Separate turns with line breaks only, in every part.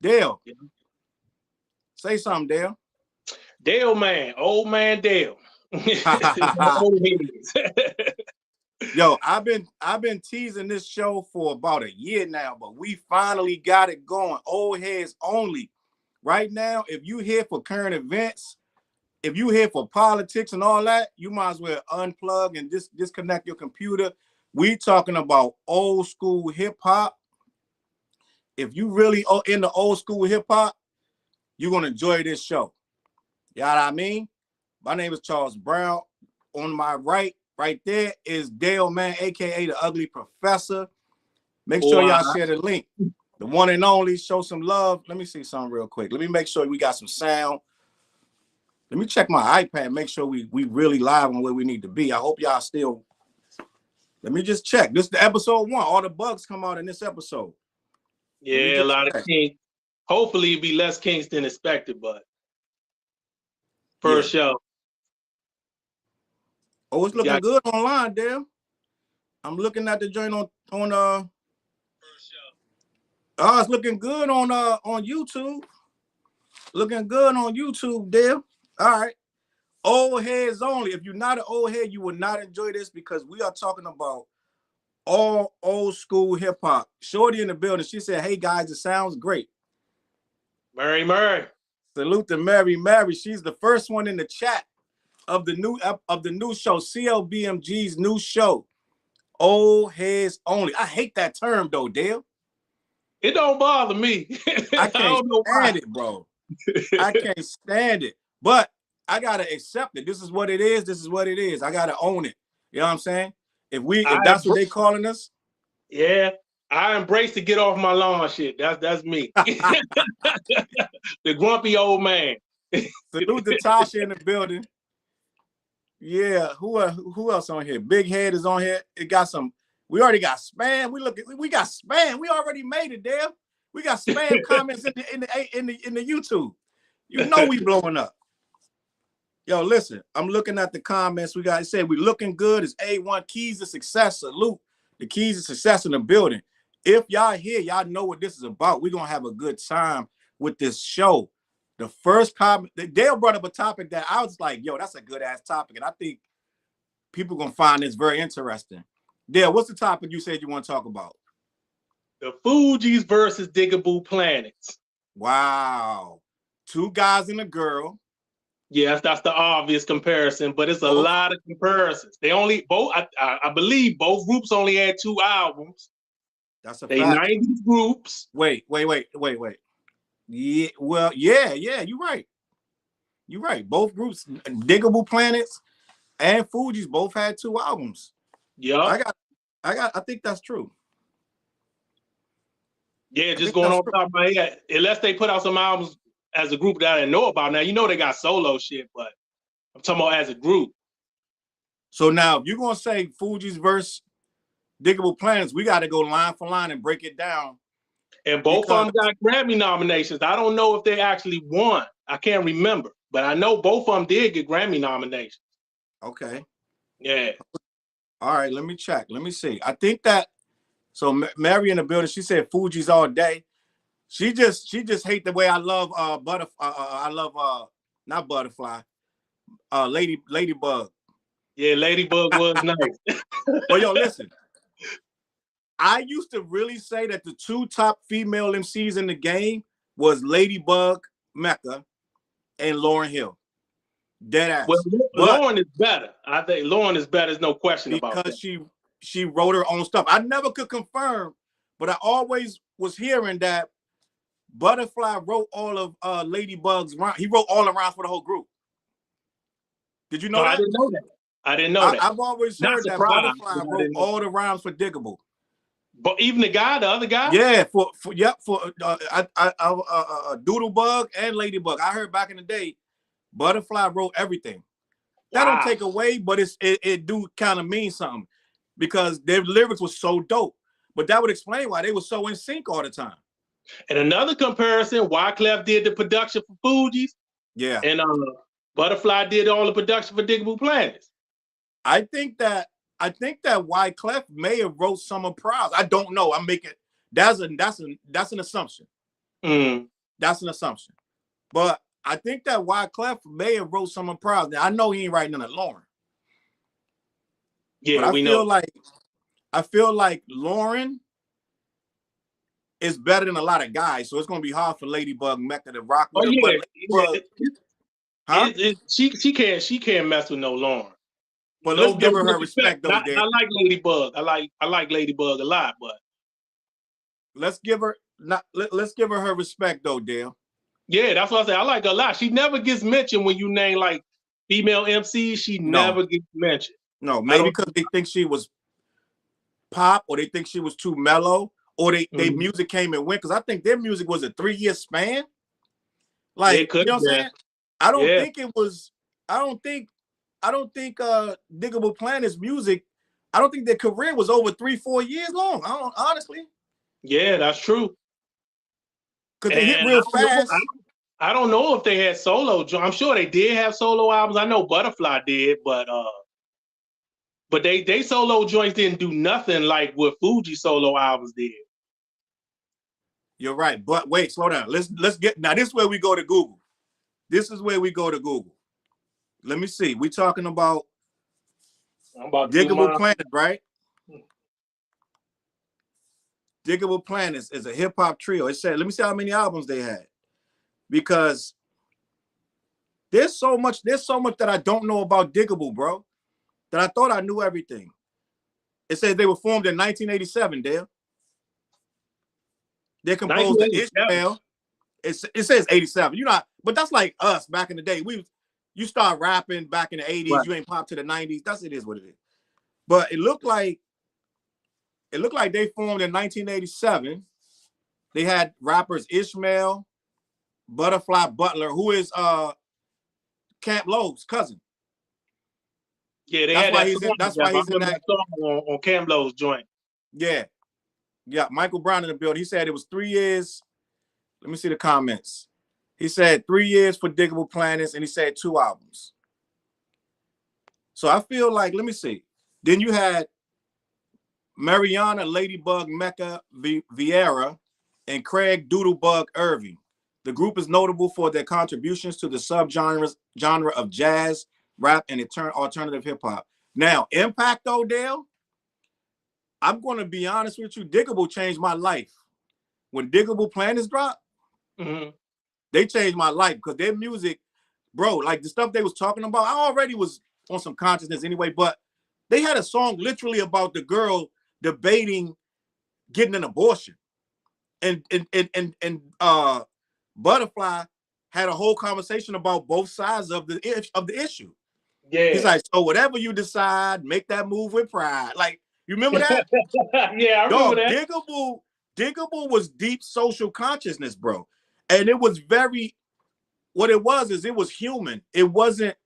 Dale, say something, Dale.
Dale, man, old man Dale.
Yo, I've been teasing this show for about a year now, but we finally got it going. Old heads only. Right now, if you here for current events, if you here for politics and all that, you might as well unplug and disconnect your computer. We talking about old school hip hop. If you really into old school hip hop, you're gonna enjoy this show. You know what I mean? My name is Challz Brown. On my right there is Dale, man, aka the Ugly Professor. Make sure y'all share the link. The one and only. Show some love. Let me see something real quick. Let me make sure we got some sound. Let me check my iPad. Make sure we really live on where we need to be. I hope y'all still. Let me just check. This is the episode 1. All the bugs come out in this episode.
Yeah, a lot of kinks. Hopefully, it'll be less kinks than expected, but first show.
Oh, it's looking good online, Dale. I'm looking at the joint on first show. Oh, it's looking good on YouTube. Looking good on YouTube, Dale. All right. Old heads only. If you're not an old head, you will not enjoy this because we are talking about all old school hip hop. Shorty in the building. She said, "Hey guys, it sounds great."
Mary.
Salute to Mary. She's the first one in the chat of the new show, CLBMG's new show, Old Heads Only. I hate that term though, Dale.
It don't bother me.
I can't stand it, bro. I can't stand it. But I gotta accept it. This is what it is. This is what it is. I gotta own it. You know what I'm saying? If that's what they calling us.
Yeah. I embrace the get off my lawn shit. That's me. The grumpy old man.
Salute to Tasha in the building. Yeah, who else on here? Big Head is on here. It got some. We already got spam. We got spam. We already made it, Dale. We got spam comments in the YouTube. You know we blowing up. Yo, listen. I'm looking at the comments. We got to say we looking good. It's A1 keys to success. Salute the keys to success in the building. If y'all here, y'all know what this is about. We're gonna have a good time with this show. The first comment, Dale brought up a topic that I was like, yo, that's a good ass topic. And I think people gonna find this very interesting. Dale, what's the topic you said you want to talk about?
The Fugees versus Digable planets.
Wow. 2 guys and a girl.
Yes, that's the obvious comparison, but it's a lot of comparisons. They only I believe both groups only had 2 albums.
That's a
fact. 90s groups.
Wait. Yeah, well, yeah, you're right. You're right. Both groups, Digable Planets and Fugees, both had 2 albums.
Yeah.
I think that's true.
Yeah, just going on top of my head. Unless they put out some albums as a group that I didn't know about. Now, you know they got solo shit, but I'm talking about as a group.
So now, if you're going to say Fugees versus Digable Planets, we got to go line for line and break it down.
And both of them got Grammy nominations. I don't know if they actually won. I can't remember. But I know both of them did get Grammy nominations.
Okay.
Yeah.
All right, let me check. Let me see. I think that, so Mary in the building, she said Fugees all day. She just hate the way I love not Butterfly, Ladybug.
Yeah, Ladybug was nice.
Well, yo, listen. I used to really say that the 2 top female MCs in the game was Ladybug Mecca and Lauryn Hill. Dead ass.
Well, Lauryn is better. I think Lauryn is better. There's no question about that.
Because she wrote her own stuff. I never could confirm, but I always was hearing that Butterfly wrote all of Ladybug's rhymes. He wrote all the rhymes for the whole group. Did you know that?
I didn't know that.
I've always heard that Butterfly wrote all the rhymes for Digable.
But even the other guy?
Yeah, for Doodlebug and Ladybug. I heard back in the day, Butterfly wrote everything. That don't take away, but it do kind of mean something because their lyrics was so dope. But that would explain why they were so in sync all the time.
And another comparison, Wyclef did the production for Fugees.
Yeah.
And Butterfly did all the production for Digable Planets.
I think that Wyclef may have wrote some of Prowse. I don't know. I'm making that's an assumption.
Mm.
That's an assumption. But I think that Wyclef may have wrote some improv. Now I know he ain't writing in a Lauren.
Yeah,
but
we know.
I feel like Lauren is better than a lot of guys, so it's gonna be hard for Ladybug Mecca to rock with her.
Yeah,
but huh?
She can't mess with no Lauren.
But let's give her respect though.
I like Ladybug. I like Ladybug a lot, but
let's give her her respect though, Dale.
Yeah, that's what I say. I like her a lot. She never gets mentioned when you name like female MCs. She never gets mentioned.
No, maybe because they think she was pop, or they think she was too mellow, or their music came and went. Because I think their music was a 3-year span. Like, you know what I'm saying? I don't think it was. I don't think Digable Planet's music. I don't think their career was over 3-4 years long. Honestly.
Yeah, that's true.
Because they hit real fast.
I don't know if they had solo. I'm sure they did have solo albums. I know Butterfly did, but they solo joints didn't do nothing like what Fugees solo albums did.
You're right, but wait, slow down. Let's get now. This is where we go to Google. Let me see. We talking about Digable Planet, right? Digable Planet is a hip hop trio. It said, let me see how many albums they had, because there's so much that I don't know about Digable, bro, that I thought I knew everything. It says they were formed in 1987, Dale. They're composed of Ishmael. It says 87. You know, but that's like us back in the day. You start rapping back in the 80s, right. You ain't pop to the 90s. It is what it is. But it looked like they formed in 1987. They had rappers Ishmael, Butterfly Butler, who is Camp Lowe's cousin.
Yeah, that's why he's in that song on Camp Lowe's joint.
Yeah. Michael Brown in the building. He said it was 3 years. Let me see the comments. He said 3 years for Digable Planets, and he said 2 albums. So I feel like, let me see. Then you had Mariana Ladybug Mecca Vieira and Craig Doodlebug Irving. The group is notable for their contributions to the genre of jazz, rap, and alternative hip hop. Now, impact, Odell, I'm going to be honest with you. Digable changed my life. When Digable Planets dropped, they changed my life, because their music, bro, like the stuff they was talking about, I already was on some consciousness anyway, but they had a song literally about the girl debating getting an abortion. And Butterfly had a whole conversation about both sides of the issue. Yeah. He's like, so whatever you decide, make that move with pride. Like, you remember that?
Yeah, I remember that.
Digable was deep social consciousness, bro. And it was what it was human. It wasn't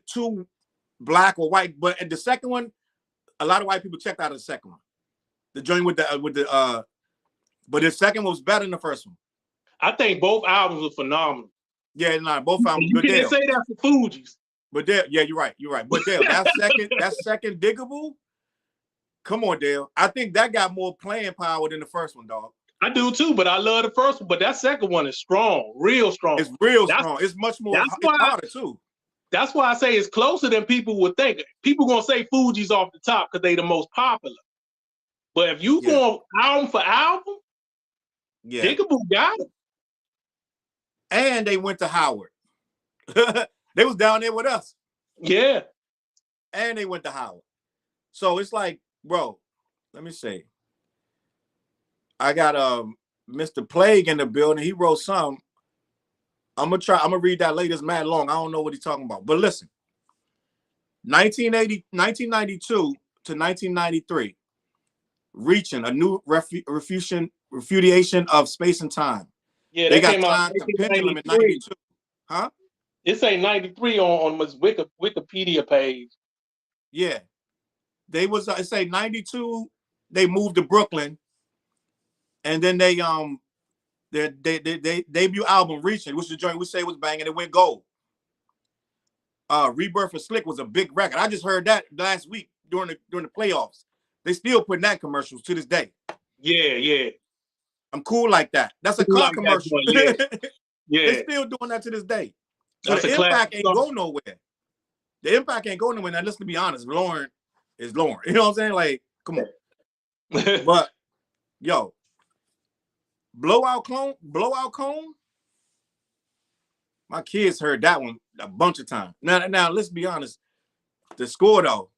too black or white. But at the second one, a lot of white people checked out of the second one. The joint but the second one was better than the first one.
I think both albums were phenomenal.
Yeah, both albums.
You can't say that for Fugees.
But Dale, yeah, you're right. But Dale, that second Digable, come on, Dale. I think that got more playing power than the first one, dog.
I do too, but I love the first one. But that second one is strong, real strong.
It's strong. It's much more. It's harder too.
That's why I say it's closer than people would think. People gonna say Fugees off the top because they the most popular. But if you go album for album, Digable got it.
And they went to Howard. They was down there with us.
Yeah.
And they went to Howard. So it's like, bro, let me see. I got Mr. Plague in the building. He wrote some. I'm gonna read that later. It's mad long. I don't know what he's talking about. But listen, 1992 to 1993, reaching a new refutation of space and time.
Yeah,
they got time to pendulum in 92. Huh?
It say 93 on this Wikipedia page.
Yeah. It say 92, they moved to Brooklyn. And then their debut album Reaching, which the joint we say was banging, it went gold. Rebirth of Slick was a big record. I just heard that last week during the playoffs. They still putting that commercials to this day.
Yeah.
I'm cool like that. That's a
Cool
car
like
commercial.
Yeah. Yeah.
They still doing that to this day. So
That's
the impact ain't go nowhere. The impact ain't going nowhere. Now, let's be honest. Lauren is Lauren. You know what I'm saying? Like, come on. But yo, blowout cone. My kids heard that one a bunch of times. Now let's be honest. The score though.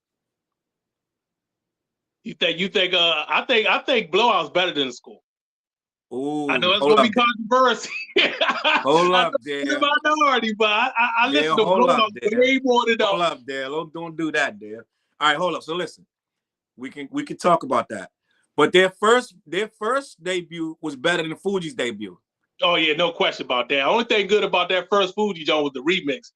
You think I think blowout's better than the score.
Ooh,
I know it's gonna be controversy.
Hold up,
Dale. The minority, but I listen to blowout way more than
Hold up, Dale. Don't do that, Dale. All right, hold up. So listen, we can talk about that. But their first debut was better than the Fugees' debut.
Oh yeah, no question about that. Only thing good about that first Fugees joint was the remix.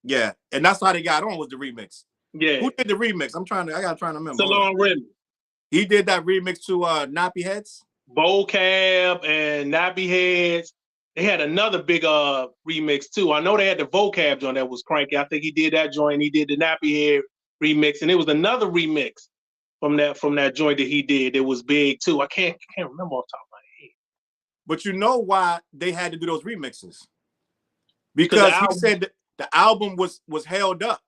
Yeah, and that's how they got on was the remix.
Yeah.
Who did the remix? I gotta try to remember.
Salon Remy.
He did that remix to Nappy Heads.
Vocab and Nappy Heads. They had another big remix too. I know they had the Vocab joint that was cranky. I think he did that joint. He did the Nappy Head remix, and it was another remix from that joint that he did. It was big too. I can't remember off the top of my head.
But you know why they had to do those remixes? Because he said the album was held up.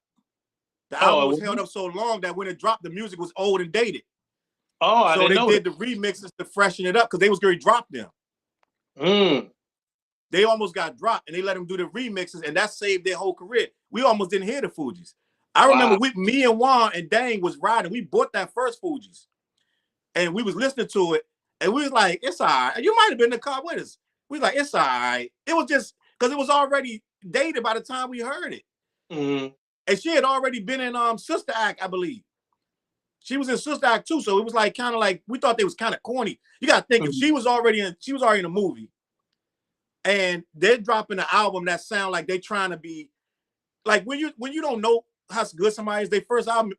The album was held up so long that when it dropped, the music was old and dated.
Oh,
so they did the remixes to freshen it up because they was going to drop them. They almost got dropped, and they let them do the remixes, and that saved their whole career. We almost didn't hear the Fugees. I remember me and Juan and Dang was riding. We bought that first Fugees, and we was listening to it, and we was like, "It's all right." You might have been in the car with us. We was like, "It's all right." It was just because it was already dated by the time we heard it, and she had already been in Sister Act, I believe. She was in Sister Act too, so it was like kind of like we thought they was kind of corny. You got to think if she was already in a movie, and they're dropping an album that sound like they trying to be like when you don't know how good somebody is, their first album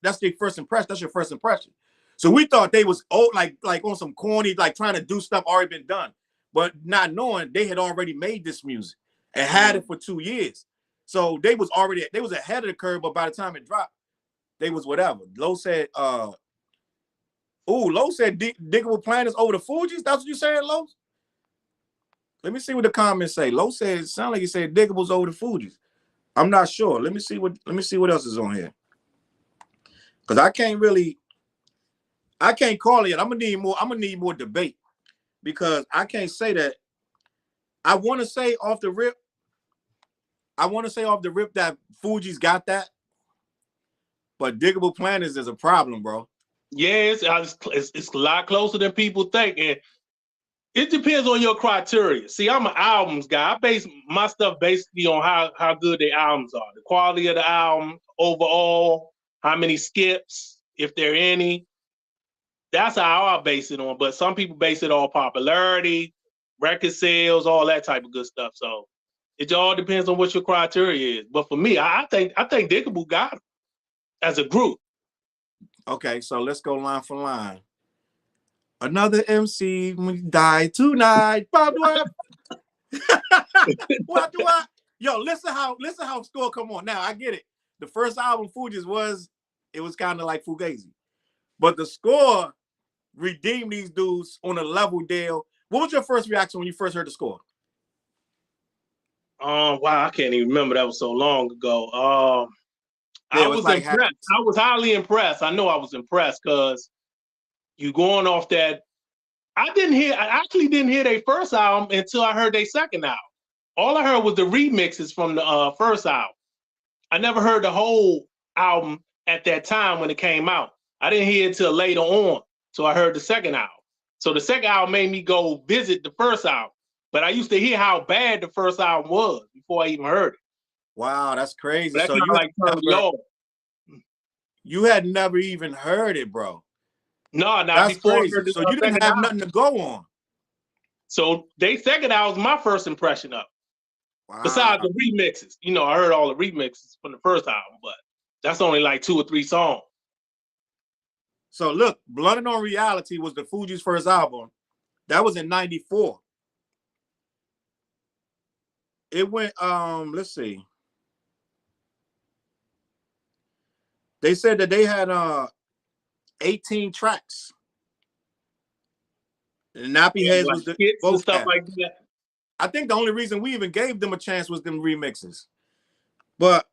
that's their first impression. That's your first impression. So we thought they was like on some corny, like trying to do stuff already been done, but not knowing they had already made this music and had it for 2 years. So they was ahead of the curve, but by the time it dropped, they was whatever. Low said, Digable Planners over the Fugees. That's what you saying, Low? Let me see what the comments say. Low said, sound like he said Digable's over the Fugees. I'm not sure. Let me see what else is on here. Because I can't call it yet. I'm gonna need more debate because I can't say that. I want to say off the rip that Fugees got that. But Digable Planners is a problem, bro.
Yeah, it's a lot closer than people think. And it depends on your criteria. See, I'm an albums guy. I base my stuff basically on how good the albums are. The quality of the album overall, how many skips, if there are any. That's how I base it on. But some people base it on popularity, record sales, all that type of good stuff. So it all depends on what your criteria is. But for me, I think Digable got them as a group. Okay,
so let's go line for line. Another MC die tonight. What do I? Yo, listen how score come on. Now I get it. The first album Fugees was kind of like Fugazi, but the score redeemed these dudes on a level deal. What was your first reaction when you first heard the score?
Wow, I can't even remember. That was so long ago. I was like impressed. I was highly impressed. I know I was impressed because you going off that. I actually didn't hear their first album until I heard their second album. All I heard was the remixes from the first album. I never heard the whole album at that time when it came out. I didn't hear it until later on. So I heard the second album. So the second album made me go visit the first album. But I used to hear how bad the first album was before I even heard it.
Wow, that's crazy.
But so
you had never even heard it, bro.
No,
that's
before
crazy. So you didn't have nothing to go on.
So they second album was my first impression of it. Wow. Besides the remixes. You know, I heard all the remixes from the first album, but that's only like 2 or 3 songs.
So look, Blunted on Reality was the Fugees' first album. That was in '94. It went, let's see. They said that they had 18 tracks. Nappy Heads was the
skits and stuff like that.
I think the only reason we even gave them a chance was them remixes. But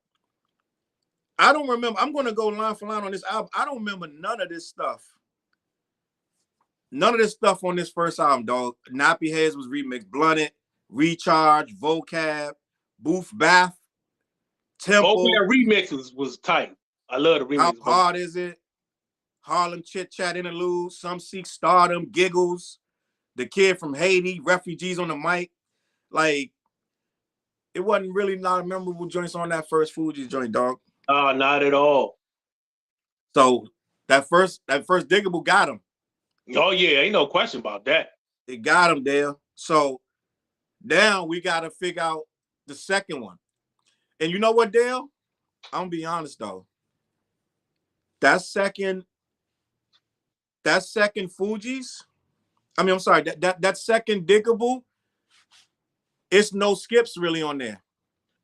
I don't remember. I'm going to go line for line on this album. I don't remember none of this stuff. None of this stuff on this first album, dog. Nappy Heads was remixed. Blunted, Recharge, Vocab, Booth Bath, Temple.
Vocab remixes was tight. I love the remix.
How hard is it? Harlem Chit Chat Interlude, Some Seek Stardom, Giggles, The Kid from Haiti, Refugees on the Mic. Like, it wasn't really not memorable joints on that first Fugees joint, dog.
Not at all.
So that first Digable got him.
Oh yeah, ain't no question about that.
It got him there. So now we gotta figure out the second one. And you know what, Dale? I'm gonna be honest though. That second Fugees, I'm sorry, that second Digable, it's no skips really on there.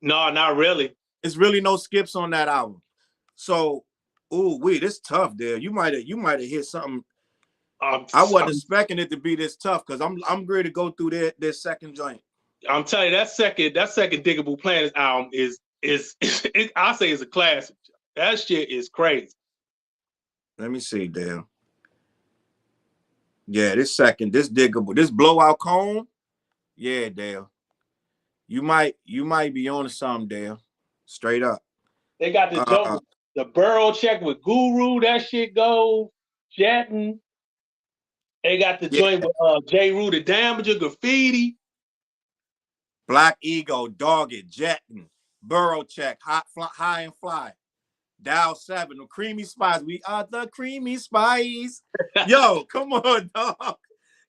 No, not really.
It's really no skips on that album. So, this tough, Dale. You might have hit something. I wasn't expecting it to be this tough because I'm ready to go through their second joint.
I'm telling you, that second Digable Planets album is I say it's a classic. That shit is crazy.
Let me see, Dale. Yeah, this Digable, this Blowout Cone. Yeah, Dale. You might be on to something, Dale. Straight up.
They got the joke, the Burrow check with Guru. That shit goes. Jetting. They got the joint with J. Rue, the Damager, Graffiti.
Black Ego, Dog It, Jetting, Burrow Check, High and Fly, Dial 7, the Creamy Spies. We are the Creamy Spies. Yo, come on, dog.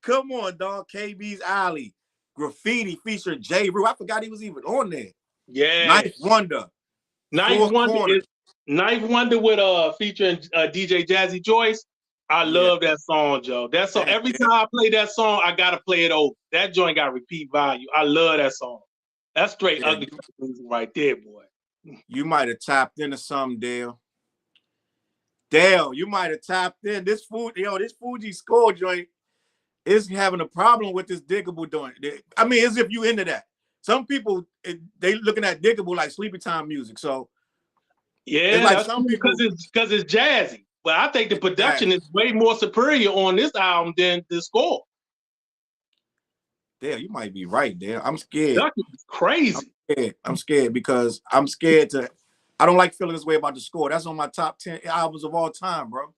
Come on, dog. KB's Alley, Graffiti featuring J. Rue. I forgot he was even on there.
Yeah.
Ninth Wonder.
Ninth Wonder with featuring DJ Jazzy Joyce. I love that song, Joe. That song, every time I play that song, I gotta play it over. That joint got repeat value. I love that song. That's straight ugly music right there, boy.
You might have tapped into something, Dale. Dale, you might have tapped in. This Fugees score joint is having a problem with this Digable joint. I mean, as if you into that. Some people they looking at Digable like sleepy time music. So
yeah, like that's some people because it's jazzy. But I think the production is way more superior on this album than the score.
Dale, you might be right, Dale. I'm scared.
That's crazy.
I'm scared because I'm scared to. I don't like feeling this way about the score. That's on my top 10 albums of all time, bro.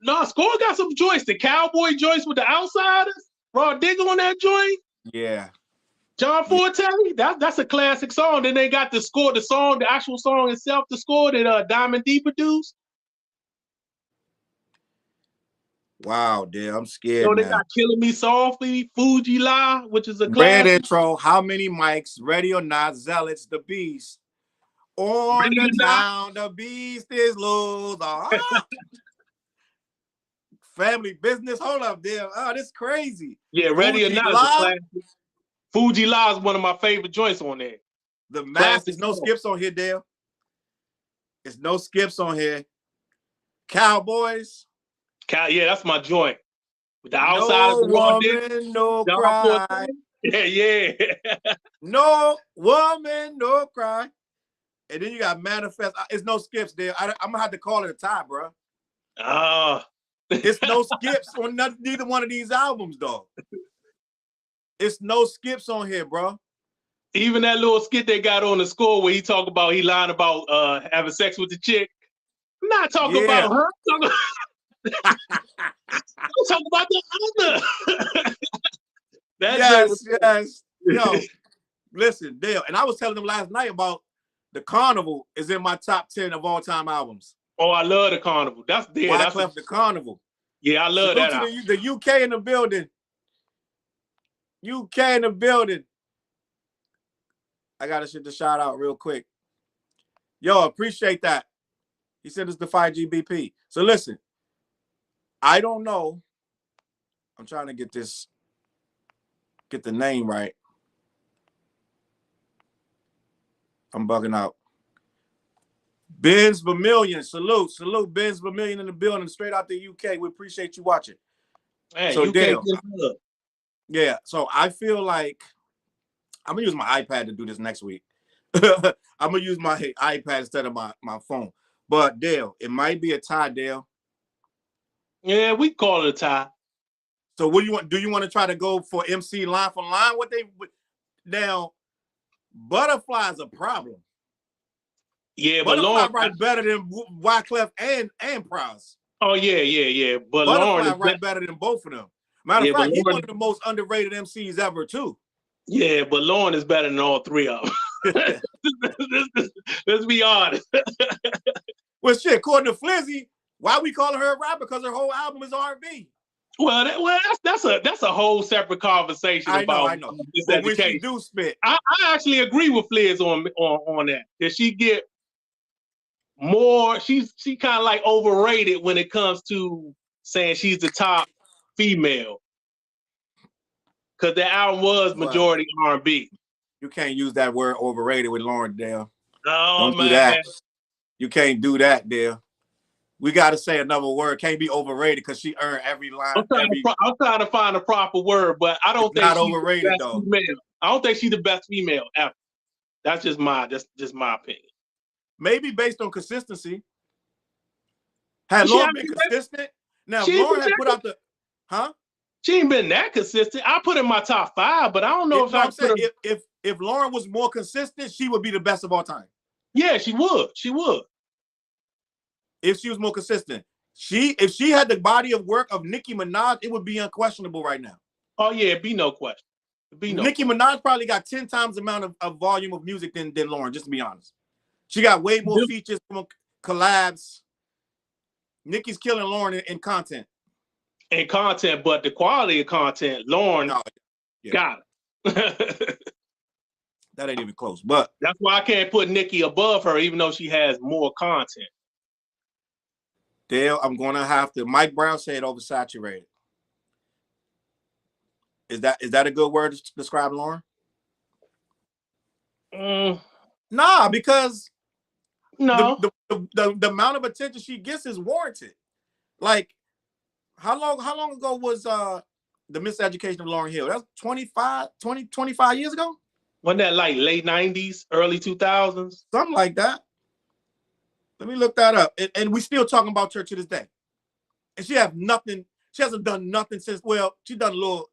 No, score got some joints. The Cowboy joints with the Outsiders. Raw Digger on that joint.
Yeah.
John Fortelli. That's a classic song. Then they got the score, the actual song itself, the score that Diamond D produced.
Wow, Dale, I'm scared.
So they got Killing Me Softly, Fuji La, which is a classic.
Red intro, How Many Mics, Ready or Not, Zealots, The Beast. On the down, the beast is loose. Family Business. Hold up, Dale. Oh, this is crazy.
Yeah, Ready or Not is a classic. Fuji La is one of my favorite joints on there.
The Mask, there's no skips on here, Dale. There's no skips on here. Cowboys.
Yeah, that's my joint. With the outside of the
woman, no cry.
Yeah.
No woman, no cry. And then you got Manifest. It's no skips there. I'm gonna have to call it a tie, bro. It's no skips on neither one of these albums, dog. It's no skips on here, bro.
Even that little skit they got on the score where he lying about having sex with the chick. I'm not talking about her. I'm talking about the other.
Yes. Yo, listen, Dale. And I was telling them last night about The Carnival is in my top 10 of all time albums.
Oh, I love The Carnival. That's
The Carnival.
Yeah, I love that.
The UK in the building. UK in the building. I gotta shit the shout out real quick. Yo, appreciate that. He said it's the 5GBP. So listen, I don't know. I'm trying to get the name right. I'm bugging out. Benz Vermillion. Salute. Benz Vermillion in the building, straight out the UK. We appreciate you watching.
Hey,
so
UK
Dale, Yeah, so I feel like I'm gonna use my iPad to do this next week. I'm gonna use my iPad instead of my phone. But Dale, it might be a tie, Dale.
Yeah, we call it a tie.
So what do you want? Do you want to try to go for MC line for line? What they now? Butterfly's a problem.
Yeah,
Butterfly
but Lauren
write better than Wyclef and Price.
Oh yeah. But
Butterfly
Lauren
write better than both of them. Matter of fact, he's one of the most underrated MCs ever too.
Yeah, but Lauren is better than all three of them. Let's be honest.
Well, shit, according to Flizzy, why we calling her a rapper? Because her whole album is R&B.
Well, that's a whole separate conversation about
I know.
this
but
education.
When she do spit,
I actually agree with Fliz on that. That she get more. She kind of like overrated when it comes to saying she's the top female. Because the album was majority R&B.
You can't use that word overrated with Lauren Dale.
Oh,
Don't do that. You can't do that, Dale. We got to say another word. Can't be overrated because she earned every line.
I'm trying to find a proper word, but I don't think she's
overrated
the best
though.
Female. I don't think she's the best female ever. That's just my opinion.
Maybe based on consistency. Had Lauren been consistent? Now Lauren had put out the,
She ain't been that consistent. I put in my top 5, but I don't know
if Lauren was more consistent, she would be the best of all time.
Yeah, she would. She would.
If she was more consistent. If she had the body of work of Nicki Minaj, it would be unquestionable right now.
Oh yeah, it'd be no question.
Nicki Minaj probably got 10 times the amount of volume of music than Lauren, just to be honest. She got way more features from collabs. Nicki's killing Lauren in content.
In content, but the quality of content, Lauren got it.
That ain't even close. But
that's why I can't put Nicki above her, even though she has more content.
Dale, I'm gonna have to. Mike Brown said oversaturated. Is that a good word to describe Lauren? Nah, because the amount of attention she gets is warranted. Like, how long ago was the Miseducation of Lauryn Hill? That's 25 years ago?
Wasn't that like late 90s, early 2000s?
Something like that. Let me look that up. And we still talking about her to this day. And she hasn't done nothing since, well, she done a little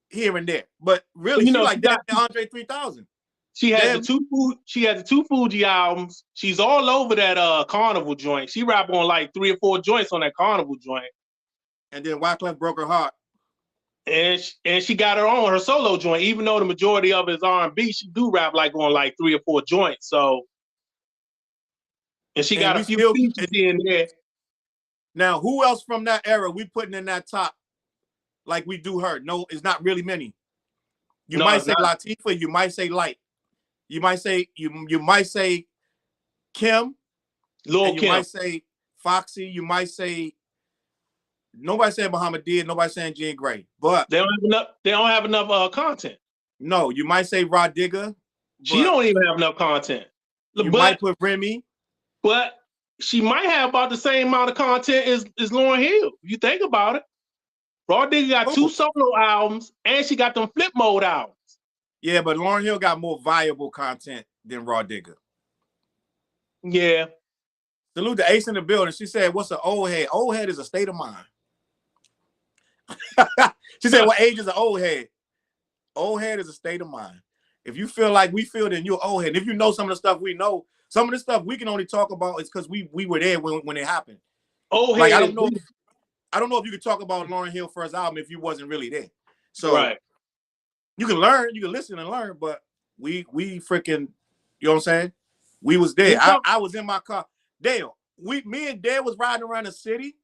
here and there. But really, she like that Andre 3000.
She had the two Fuji albums. She's all over that Carnival joint. She rap on like 3 or 4 joints on that Carnival joint.
And then Wyclef broke her heart.
And she got her solo joint. Even though the majority of it is R&B, she do rap like on like 3 or 4 joints. So, and she got a few features in there.
Now, who else from that era we putting in that top like we do her? No, it's not really many. You might say Latifah. You might say Light. You might say you might say Kim.
Lil' Kim.
You might say Foxy. You might say nobody saying Muhammad Did. Nobody saying Jean Grey. But
they don't have enough content.
No, you might say Rod Digger.
She don't even have enough content.
You might put Remy.
But she might have about the same amount of content as Lauryn Hill. If you think about it. Rod Digger got 2 solo albums, and she got them flip mode albums.
Yeah, but Lauryn Hill got more viable content than Rod Digger.
Yeah.
Salute to Ace in the building. She said, what's an old head? Old head is a state of mind. She said, what age is an old head? Old head is a state of mind. If you feel like we feel, then you're old head. And if you know some of the stuff we know, some of the stuff we can only talk about is because we were there when it happened.
Old head.
I don't know if you could talk about Lauryn Hill first album if you wasn't really there. So you can learn, you can listen and learn, but we freaking, you know what I'm saying? We was there. I was in my car. Dale, me and Dale was riding around the city.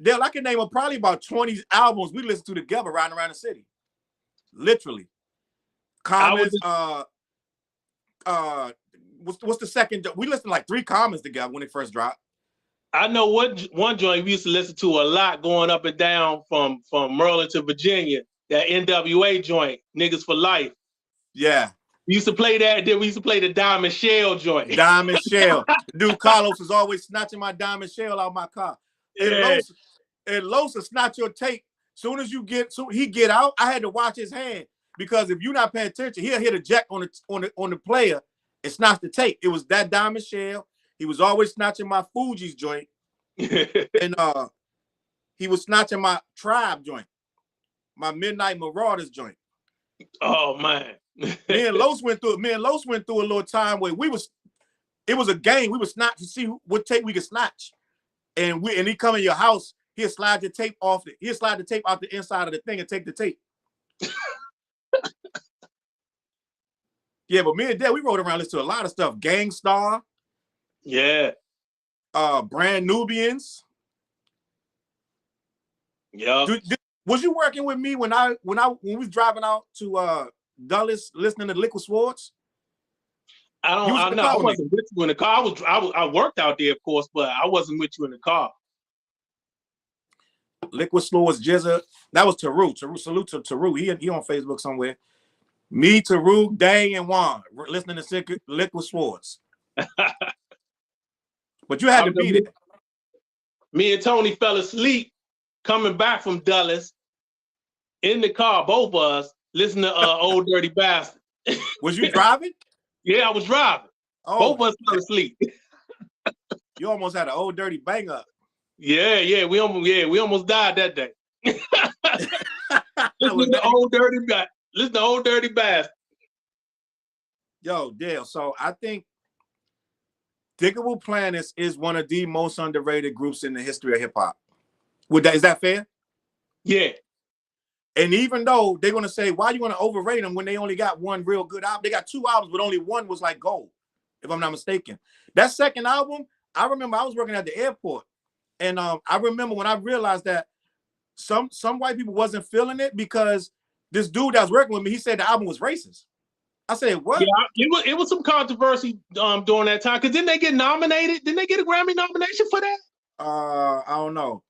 Dale, I can name probably about 20 albums we listened to together riding around the city. Literally. Comments, what's the second? We listened to like 3 comments together when it first dropped.
I know one joint we used to listen to a lot going up and down from Maryland to Virginia. That NWA joint, Niggas for Life.
Yeah.
We used to play that. Then we used to play the Diamond Shell joint.
Diamond Shell. Dude, Carlos was always snatching my Diamond Shell out of my car. And Los will snatch your tape Soon as he get out, I had to watch his hand because if you're not paying attention, he'll hit a jack on the player and snatch the tape. It was that Diamond Shell. He was always snatching my Fugees joint, and he was snatching my Tribe joint, my Midnight Marauders joint.
Oh man.
Me and Los went through a little time where it was a game. We would snatch to see what tape we could snatch. And he come in your house, he'll slide the tape off he'll slide the tape out the inside of the thing and take the tape. Yeah, but me and Dad, we rode around listening to a lot of stuff. Gangstar.
Yeah.
Brand Nubians.
Yeah.
Was you working with me when we was driving out to Dulles listening to Liquid Swords?
I wasn't with you in the car. I worked out there, of course, but I wasn't with you in the car.
Liquid Swords, Jizza. That was Taru. Salute to Taru. He on Facebook somewhere. Me, Taru, Dang, and Juan listening to Liquid Swords. But you had to be there.
Me and Tony fell asleep coming back from Dulles in the car, both of us, listening to Old Dirty Bastard.
Was you driving?
Yeah, I was driving. Oh, both of us fell asleep.
You almost had an Old Dirty bang up.
Yeah, we almost died that day. Listen to Old Dirty Bastard.
Yo, Dale. So I think Digable Planets is one of the most underrated groups in the history of hip hop. Is that fair?
Yeah.
And even though they're gonna say, why you want to overrate them when they only got one real good album? They got 2 albums, but only one was like gold, if I'm not mistaken. That second album, I remember I was working at the airport, and I remember when I realized that some white people wasn't feeling it because this dude that was working with me, he said the album was racist. I said, what?
Yeah, it was some controversy during that time. Because didn't they get nominated? Didn't they get a Grammy nomination for that?
I don't know.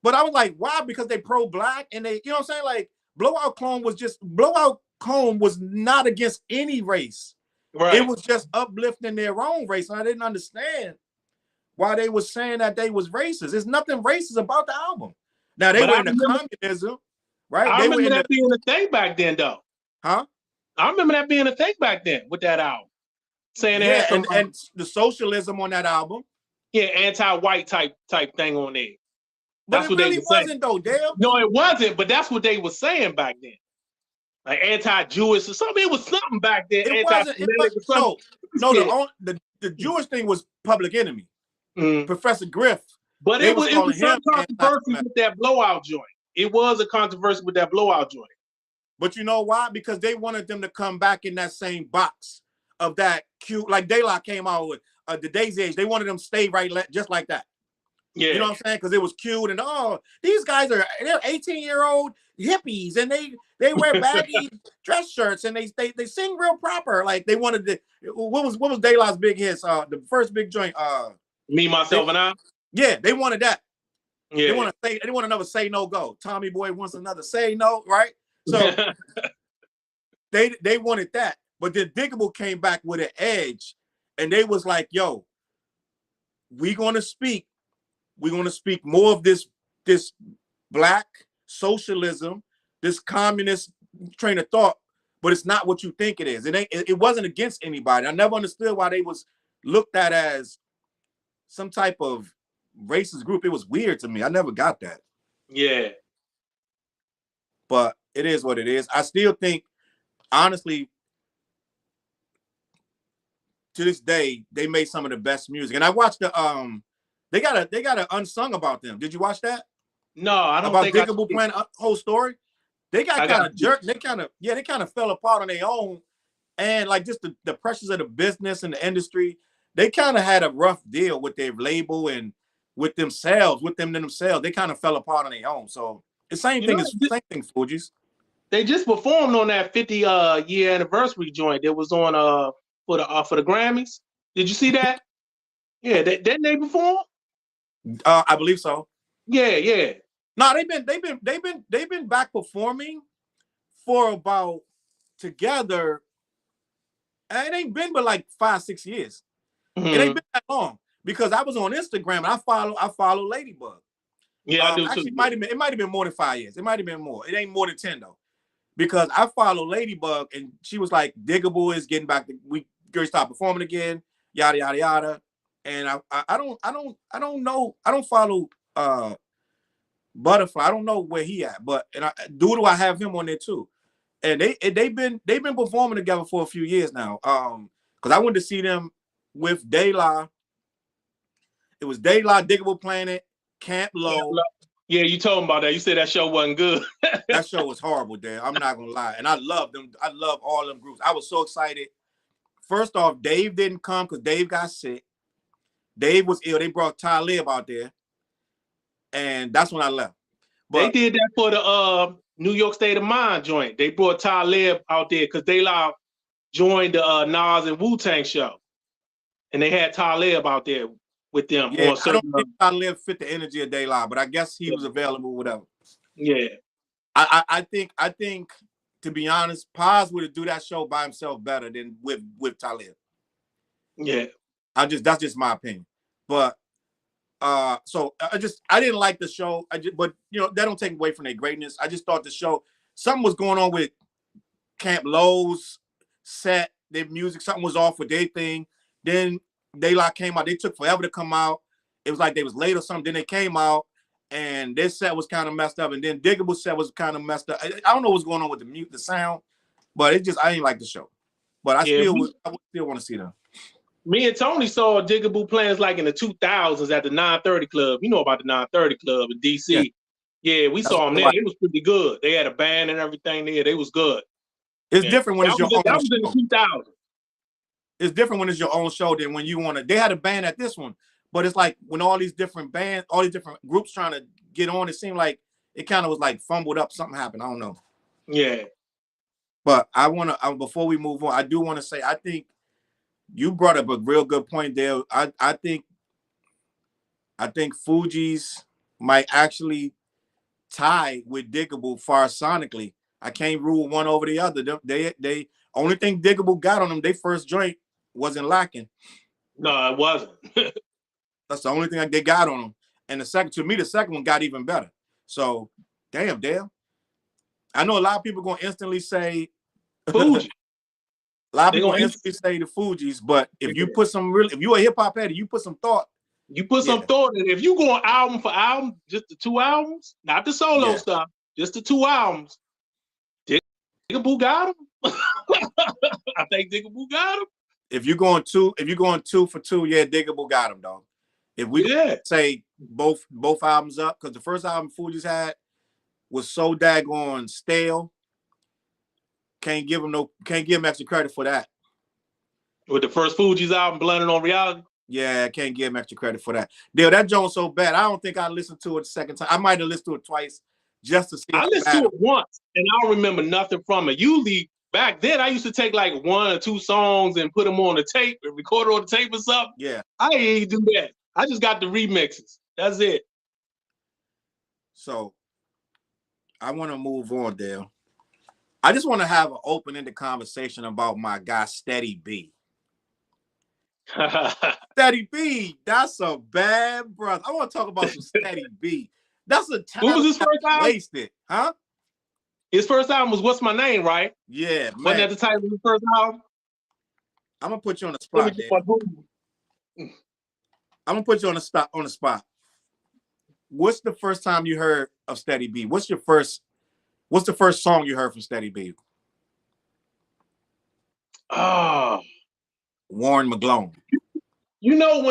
But I was like, why? Because they pro-black and they, you know what I'm saying? Like, Blowout Comb was not against any race.
Right.
It was just uplifting their own race. And I didn't understand why they was saying that they was racist. There's nothing racist about the album. Now, they were in the communism, right?
I remember that being a thing back then, though.
Huh?
I remember that being a thing back then with that album. Saying
and the socialism on that album.
Yeah, anti-white type thing on there.
But that's it really wasn't though, Dale.
No, it wasn't, but that's what they were saying back then. Like anti-Jewish or something. It was something back then.
The Jewish thing was Public Enemy. Professor Griff.
But it was some controversy with that Blowout joint. It was a controversy with that Blowout joint.
But you know why? Because they wanted them to come back in that same box of that cute, like De La came out with the Daisy Age. They wanted them to stay just like that.
Yeah.
You know what I'm saying? Because it was cute and these guys they're 18-year-old hippies and they wear baggy dress shirts and they sing real proper. Like they wanted what was De La's big hits? The first big joint.
Me, Myself, and I.
Yeah, they wanted that.
Yeah.
They want another Say No Go. Tommy Boy wants another Say No, right? So they wanted that. But then Digable came back with an edge and they was like, yo, we're gonna speak more of this black socialism, this communist train of thought, but it's not what you think it is. It wasn't against anybody. I never understood why they was looked at as some type of racist group. It was weird to me. I never got that.
Yeah.
But it is what it is. I still think, honestly, to this day, they made some of the best music. And I watched they got an unsung about them. Did you watch that?
No, I don't
about
think
Digable playing a whole story. They got kind of jerked. They kind of fell apart on their own, and like just the pressures of the business and the industry. They kind of had a rough deal with their label and with them themselves. They kind of fell apart on their own. So the same thing, Fugees.
They just performed on that 50-year anniversary joint that was on for the Grammys. Did you see that? Yeah, didn't they perform?
I believe so.
Yeah.
No, they've been back performing for about together. It ain't been but like 5-6 years. It ain't been that long because I was on Instagram and I follow Ladybug,
Yeah, I do too.
Actually, it might have been more than 5 years. It might have been more. It ain't more than 10 though, because I follow Ladybug and she was like, Digable is getting back. We girls start performing again. Yada yada yada. And I don't know. I don't follow Butterfly. I don't know where he at, but Doodle, I have him on there too. And they've been performing together for a few years now. Because I went to see them with De La. It was De La, Digable Planet, Camp Low.
Yeah, you told him about that. You said that show wasn't good.
That show was horrible, Dan. I'm not gonna lie. And I love them. I love all them groups. I was so excited. First off, Dave didn't come because Dave got sick. Dave was ill. They brought Talib out there, and that's when I left.
But they did that for the New York State of Mind joint. They brought Talib out there because De La joined the Nas and Wu-Tang show, and they had Talib out there with them.
Yeah, I don't think Talib fit the energy of De La, but I guess he was available, whatever. Yeah, I think to be honest, Paz would do that show by himself better than with Talib. Yeah, that's just my opinion. But so I didn't like the show. But you know, that don't take away from their greatness. I just thought the show, something was going on with Camp Low's set, their music, something was off with their thing. Then De La came out. They took forever to come out. It was like they was late or something. Then they came out, and their set was kind of messed up. And then Digable's set was kind of messed up. I don't know what's going on with the sound, but I didn't like the show. But I still want to see them.
Me and Tony saw Digable plans like in the 2000s at the 930 Club. You know about the 930 Club in DC. Yeah, we saw them there. It was pretty good. They had a band and everything there. They was good.
It's different when it's your own show.
That was in the 2000s.
It's different when it's your own show than when you want to. They had a band at this one, but it's like when all these different bands, all these different groups trying to get on, it seemed like it kind of was like fumbled up. Something happened. I don't know. Yeah. But I want to, before we move on, I do want to say, I think you brought up a real good point there. I think Fugees might actually tie with Digable far sonically. I can't rule one over the other. They only thing Digable got on them, they first joint wasn't lacking.
No, it wasn't.
That's the only thing they got on them. And the second one got even better. So, damn. I know a lot of people gonna instantly say Fugees. A lot of people gonna instantly say the Fugees, but if you put if you a hip hop head, you put some thought.
You put some thought in. If you go album for album, just the 2 albums, not the solo stuff, just the 2 albums. Digable got him. I think Digable got him.
If you're going 2 for 2, Digable got him, dog. If we say both albums up, because the first album Fugees had was so daggone stale. Can't give him extra credit for that.
With the first Fugees album, Blended on Reality.
Yeah, I can't give him extra credit for that. Dale, that joint's so bad. I don't think I listened to it the second time. I might have listened to it twice just to see.
I listened to it once, and I don't remember nothing from it. Usually, back then, I used to take like 1 or 2 songs and put them on the tape and record it on the tape or something. Yeah, I ain't do that. I just got the remixes. That's it.
So, I want to move on, Dale. I just want to have an open-ended conversation about my guy Steady B. Steady B, that's a bad brother. I want to talk about some Steady B. That's a talent.
What was his first album?
Wasted, huh?
His first album was "What's My Name," right?
Yeah, man.
Wasn't that the title of his first album?
I'm gonna put you on the spot. I'm gonna put you on the spot. What's the first time you heard of Steady B? What's the first song you heard from Steady B?
Oh,
Warren McGlone.
You know,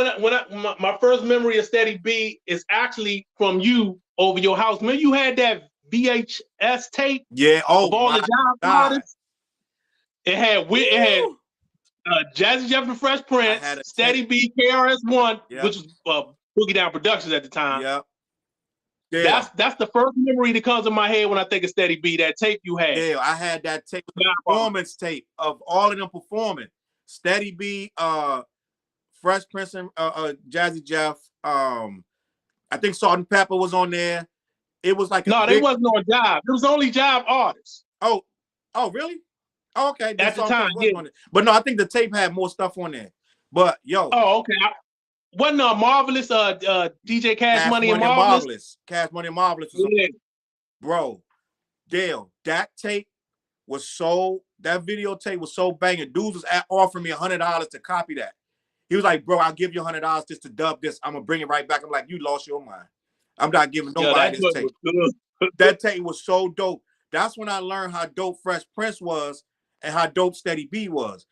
my first memory of Steady B is actually from you over your house. Remember you had that VHS tape?
Yeah. Oh,
of all the job artists. It had Jazzy Jeff and Fresh Prince, Steady B, KRS-One, which was Boogie Down Productions at the time. Yeah. That's the first memory that comes in my head when I think of Steady B. That tape you had.
Yeah, I had that tape, performance tape of all of them performing. Steady B, Fresh Prince, and Jazzy Jeff. I think Salt and Pepper was on there. It was like
they wasn't on Jive. It was only Jive artists.
Oh, really? Oh, okay.
At the time, yeah.
But no, I think the tape had more stuff on there. But yo.
Oh, okay. wasn't Marvelous DJ Cash Money and Marvelous?
Cash Money and Marvelous was
yeah.
Bro, Dale, that videotape was so banging. Dudes was offering me $100 to copy that. He was like, bro, I'll give you $100 just to dub this. I'm gonna bring it right back. I'm like, you lost your mind. I'm not giving nobody this tape. That tape was so dope. That's when I learned how dope Fresh Prince was and how dope Steady B was.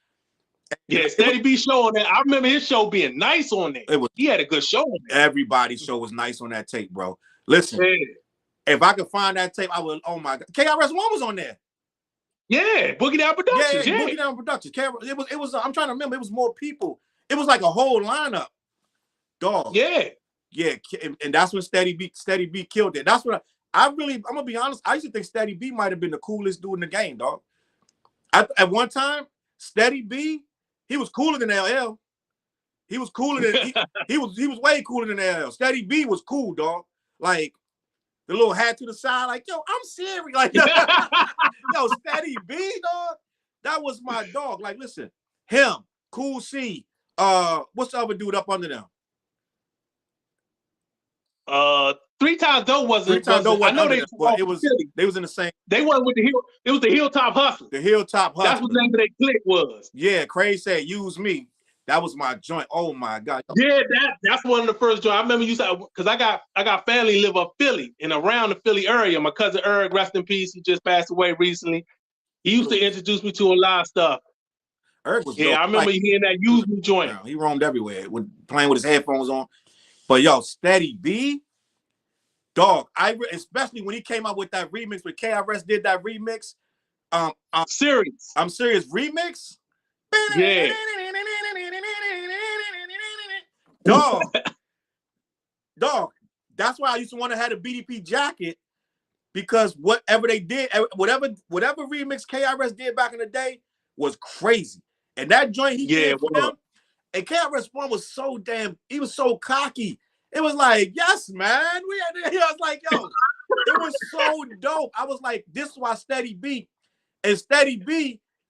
Yeah, Steady B show on that. I remember his show being nice on there. He had a good show on there.
Everybody's show was nice on that tape, bro. Listen, if I could find that tape, I would. Oh my God, KRS-One was on there.
Yeah, Boogie Down Productions. Yeah,
Boogie Down Productions. It was. I'm trying to remember. It was more people. It was like a whole lineup, dog.
Yeah,
and that's when Steady B killed it. That's what I'm gonna be honest. I used to think Steady B might have been the coolest dude in the game, dog. At one time, Steady B, he was cooler than LL. He was cooler than he was way cooler than LL. Steady B was cool, dog. Like the little hat to the side, like, yo, I'm serious. Like, yo, Steady B, dog. That was my dog. Like, listen, him, Cool C. What's the other dude up under them?
3 Times Dope wasn't.
I know they was in the same.
They wasn't with the hill. It was the Hilltop Hustle.
The Hilltop Hustle.
That's what the name of their clique was.
Yeah, Crazy said, "Use me." That was my joint. Oh my God.
Yeah, that's one of the first joints. I remember you said, because I got family live up Philly and around the Philly area. My cousin Eric, rest in peace, he just passed away recently. He used to introduce me to a lot of stuff.
Eric was dope.
I remember hearing that Use Me joint.
He roamed everywhere, playing with his headphones on. But yo, Steady B, dog. Especially when he came out with that remix, when KRS did that remix. I'm serious remix.
Yeah.
Dog. That's why I used to want to have a BDP jacket, because whatever they did, whatever remix KRS did back in the day was crazy. And that joint he did for them, and KRS-One was so he was so cocky. It was like, yes, man. I was like, yo, it was so dope. I was like, this is why Steady B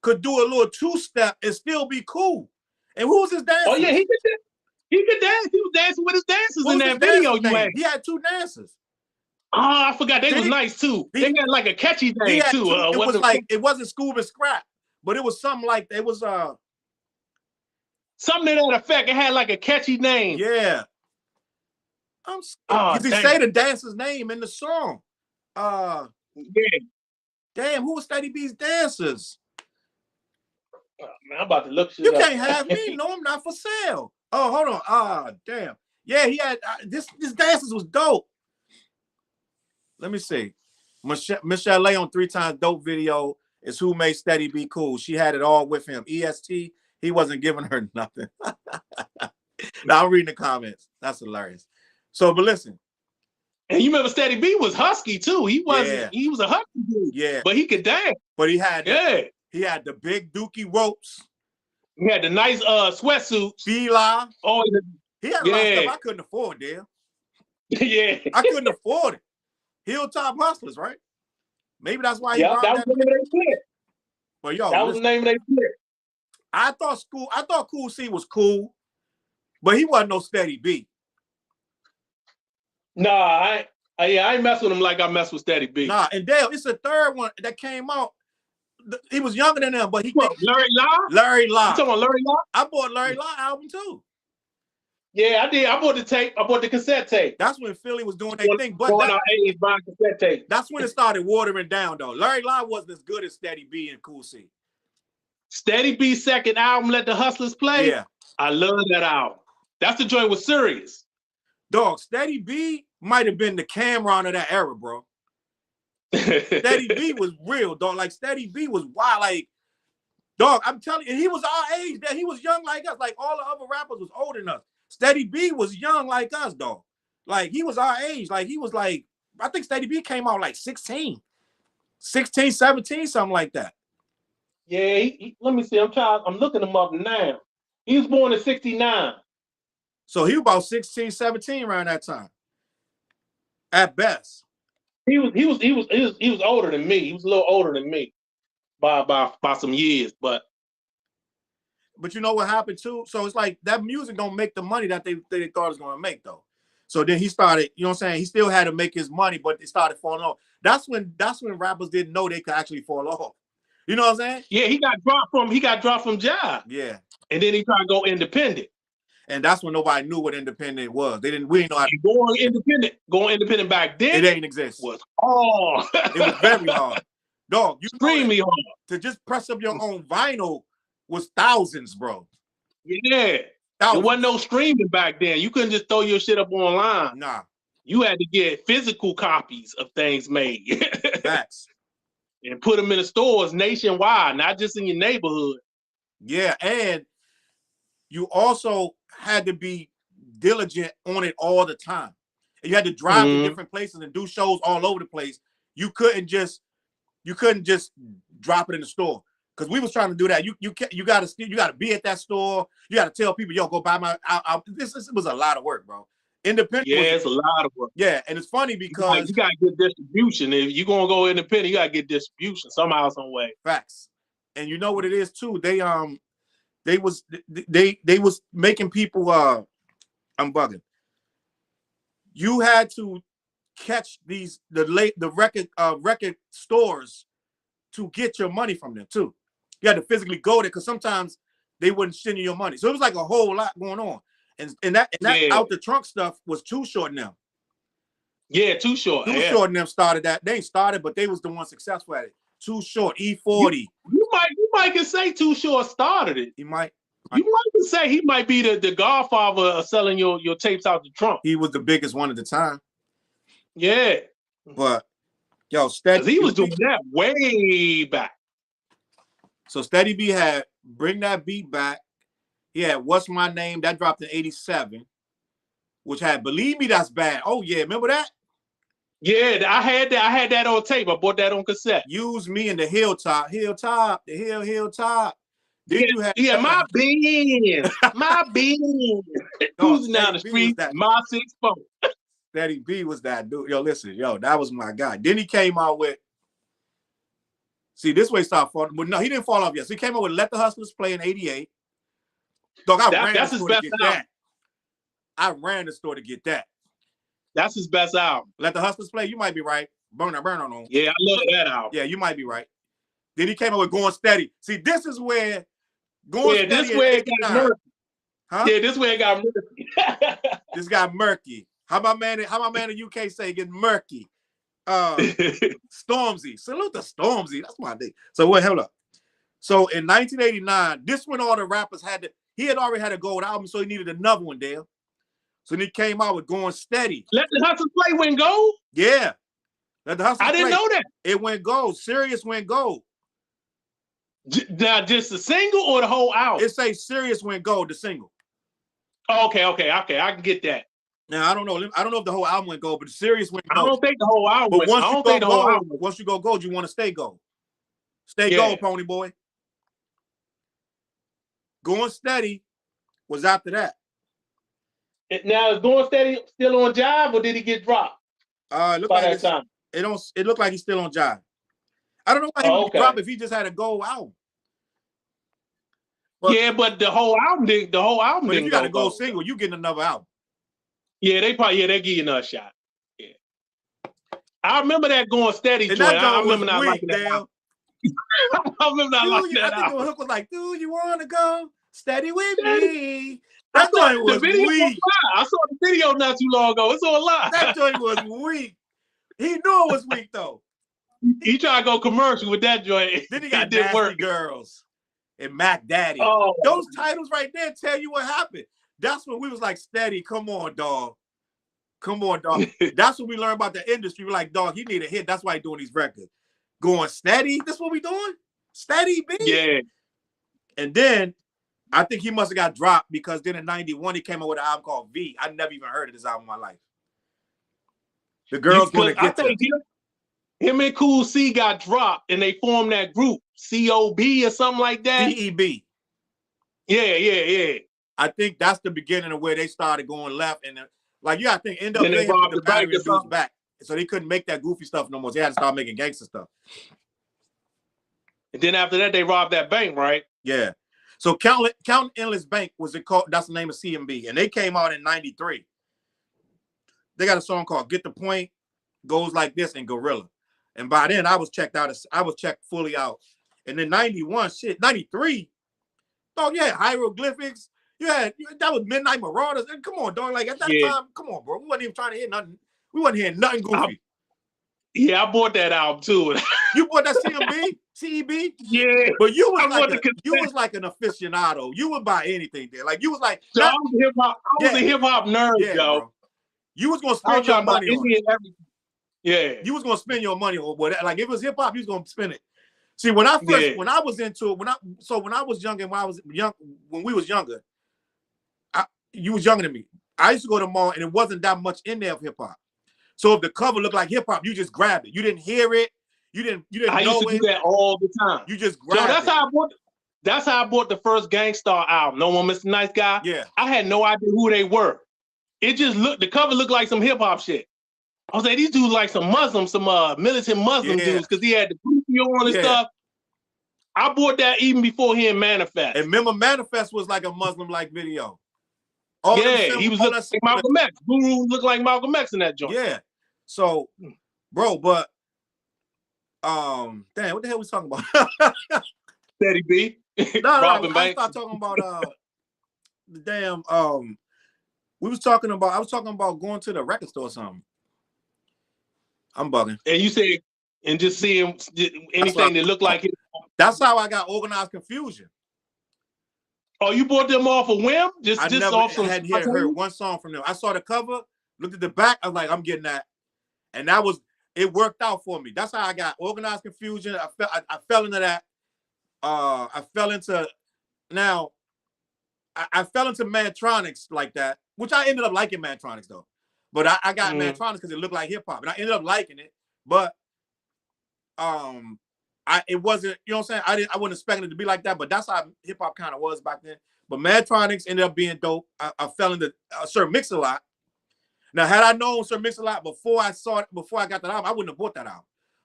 could do a little two-step and still be cool. And who was his dancer?
Oh, yeah, he could dance. He was dancing with his dancers in that video you had.
He had 2 dancers.
Oh, I forgot. They was nice, too. They had like a catchy name, too.
It wasn't Scoob and Scrap, but it was something like, it was...
something to that effect. It had like a catchy name.
Yeah. Did he say the dancer's name in the song?
Yeah.
Damn, who was Steady B's dancers?
Oh, man, I'm about to look shit
You
up.
can't have me. No, I'm not for sale. Oh, hold on. Damn. Yeah, he had this dancers was dope. Let me see. Michelle on 3 Times Dope video is who made Steady B cool. She had it all with him. EST, he wasn't giving her nothing. Now I'm reading the comments. That's hilarious. So, but listen.
And you remember Steady B was husky too. He was a husky dude.
Yeah.
But he could dance.
But he had he had the big dookie ropes.
He had the nice sweatsuits.
Fila.
Oh,
he had a lot of stuff I couldn't afford, damn.
Yeah.
I couldn't afford it. Hilltop Hustlers, right? Maybe that's why he
that was the name of their clip.
But yo,
that was the name of their clip.
I thought Cool C was cool, but he wasn't no Steady B.
Nah, I ain't mess with him like I mess with Steady B.
Nah, and Dale, it's the third one that came out. He was younger than them, but
Larry Law?
Larry Law.
You talking about Larry Law?
I bought Larry Law album too.
Yeah, I did. I bought the tape. I bought the cassette tape.
That's when Philly was doing their thing. But
cassette tape.
That's when it started watering down, though. Larry Law wasn't as good as Steady B and Cool C.
Steady B's second album, Let the Hustlers Play. Yeah, I love that album. That's the joint with Sirius.
Dog, Steady B might have been the Cameron of that era, bro. Steady B was real, dog. Like, Steady B was wild. Like, dog, I'm telling you, he was our age. That he was young like us. Like, all the other rappers was older than us. Steady B was young like us, dog. Like, he was our age. Like, he was like, I think Steady B came out like 16, 17, something like that.
Yeah, let me see. I'm looking him up now. He was born in 69.
So he was about 16, 17 around that time. At best.
He was older than me. He was a little older than me by some years, but
But you know what happened too? So it's like that music don't make the money that they thought it was going to make though. So then he started, you know what I'm saying? He still had to make his money, but it started falling off. That's when rappers didn't know they could actually fall off. You know what I'm saying?
Yeah, he got dropped from Jive.
Yeah.
And then he tried to go independent.
And that's when nobody knew what independent was. We didn't know how to
going independent back then.
It ain't exist.
Was hard.
It was very hard. Dog, you
extremely hard.
To just press up your own vinyl was thousands, bro.
Yeah. There wasn't no streaming back then. You couldn't just throw your shit up online.
Nah.
You had to get physical copies of things made.
Facts.
And put them in the stores nationwide, not just in your neighborhood.
Yeah, and you also had to be diligent on it all the time. And you had to drive to different places and do shows all over the place. You couldn't just drop it in the store. Because we was trying to do that. You gotta be at that store. You gotta tell people, yo, go buy my. This was a lot of work, bro. Independent.
Yeah, it's a lot of work.
Yeah, and it's funny because
you gotta get distribution. If you're gonna go independent, you gotta get distribution somehow, some way.
Facts. And you know what it is too. They was making people. I'm bugging. You had to catch the record stores to get your money from them too. You had to physically go there because sometimes they wouldn't send you your money. So it was like a whole lot going on. And that out the trunk stuff was Too Short now.
Yeah, Too Short.
Too Short and them started that. They started, but they was the one successful at it. Too Short, E40.
You might can say Too Short started it.
He might.
You might say he might be the godfather of selling your tapes out the trunk.
He was the biggest one at the time.
Yeah.
But yo, Steady.
He was doing that way back.
So Steady B had Bring That Beat Back. He had What's My Name? That dropped in 87, which had Believe Me That's Bad. Oh yeah, remember that?
Yeah, I had that on tape. I bought that on cassette.
Use Me in the Hilltop, the Hilltop. Then you had
my beans, my beans. Who's down the street? My 6'4".
Steady B was that dude. Yo, listen, yo, that was my guy. Then he came out with. See, this way started falling. But no, he didn't fall off yet. So he came out with Let the Hustlers Play in 88. Dog, that's his best album. I ran the store to get that.
That's his best album.
Let the Hustlers Play. You might be right. Burn on.
Yeah, I love that album.
Yeah, you might be right. Then he came out with Going Steady. See, this is where Going Steady.
This way it got murky.
Huh?
Yeah, this way it got murky.
This got murky. How my man in UK say get murky? Stormzy. Salute to Stormzy. That's my name. So wait, hold up. So in 1989, this when all the rappers he had already had a gold album, so he needed another one, Dale. So then he came out with Going Steady.
Let the Hustlers Play went gold?
Yeah. Let the Hustlers
I didn't know that.
It went gold. Serious went gold.
Now, just the single or the whole album?
It say Serious went gold, the single.
Oh, okay. I can get that.
Now I don't know if the whole album went gold, but the Serious went gold.
I don't think the whole album.
But once you go gold, you want to stay gold. Stay gold, Pony Boy. Going Steady was after that.
Now is Going Steady still on Jive, or did he get dropped?
It looked like he's still on Jive. I don't know why he would drop if he just had a gold album. But,
but the whole album didn't.
But if you got a gold single, you getting another album.
Yeah, they give you another shot. Yeah, I remember that Going Steady joint. I remember not liking that album. I remember not liking that album. I think the hook
was like, "Do you want to go steady with me?" That joint was weak.
I saw the video not too long ago. It's online.
That joint was weak. He knew it was weak though.
He tried to go commercial with that joint.
Then he got Nasty Girls and Mac Daddy.
Oh.
Those titles right there tell you what happened. That's when we was like, Steady, come on, dog. Come on, dog. That's when we learned about the industry. We're like, dog, he need a hit. That's why he's doing these records. Going Steady? This what we doing? Steady, B?
Yeah.
And then I think he must have got dropped because then in 91, he came out with an album called V. I never even heard of this album in my life. The Girls Gonna Get You.
Him and Cool C got dropped and they formed that group, COB or something like that.
CEB.
Yeah.
I think that's the beginning of where they started going left. And like, you got to think, NWA put the battery dudes back. So they couldn't make that goofy stuff no more. They had to start making gangster stuff.
And then after that, they robbed that bank, right?
Yeah. So Counting Endless Bank was it called? That's the name of CMB, and they came out in '93. They got a song called "Get the Point," Goes Like This, and Gorilla. And by then, I was checked out. I was checked fully out. And then '91, shit, '93. Dog, you had Hieroglyphics. That was Midnight Marauders. And come on, dog. Like at that time, come on, bro. We wasn't even trying to hear nothing. We wasn't hearing nothing goofy.
I bought that album too.
You bought that CMB, CEB?
Yeah.
But you was like an aficionado. You would buy anything there. Like you was like,
so I was a hip hop nerd, yo.
Bro. You was gonna spend your money on it.
Yeah.
You was gonna spend your money on whatever. Like if it was hip hop, you was gonna spend it. See, when I was into it, when I was young and when we was younger, you was younger than me. I used to go to the mall and it wasn't that much in there of hip hop. So if the cover looked like hip hop, you just grabbed it. You didn't hear it. You didn't
I
know
used to do that all the time.
You just grabbed
it. That's how I bought the first Gangstar album. No One Mr. Nice Guy.
Yeah.
I had no idea who they were. It just the cover looked like some hip hop shit. I was like, these dudes like some Muslims, some militant Muslim dudes, because he had the goofy on and stuff. I bought that even before he in Manifest.
And remember, Manifest was like a Muslim-like video.
He was looking like Malcolm X. Guru looked like Malcolm X in that joint.
Yeah. So, bro, but damn, what the hell was talking about?
Steady B.
I start talking about the damn I was talking about going to the record store or something. I'm bugging.
And you said, and just seeing anything that looked like it.
That's how I got Organized Confusion.
Oh, you bought them off a whim?
I never had heard one song from them. I saw the cover, looked at the back. I was like, I'm getting that, and it worked out for me. That's how I got Organized Confusion. I fell into that. I fell into Mantronics like that, which I ended up liking Mantronics though. But I got Mantronics because it looked like hip hop, and I ended up liking it. But it wasn't, you know what I'm saying? I wasn't expecting it to be like that, but that's how hip hop kind of was back then. But Mantronics ended up being dope. I fell into Sir Mix-a-Lot. Now, had I known Sir Mix-a-Lot before I got that album, I wouldn't have bought that album.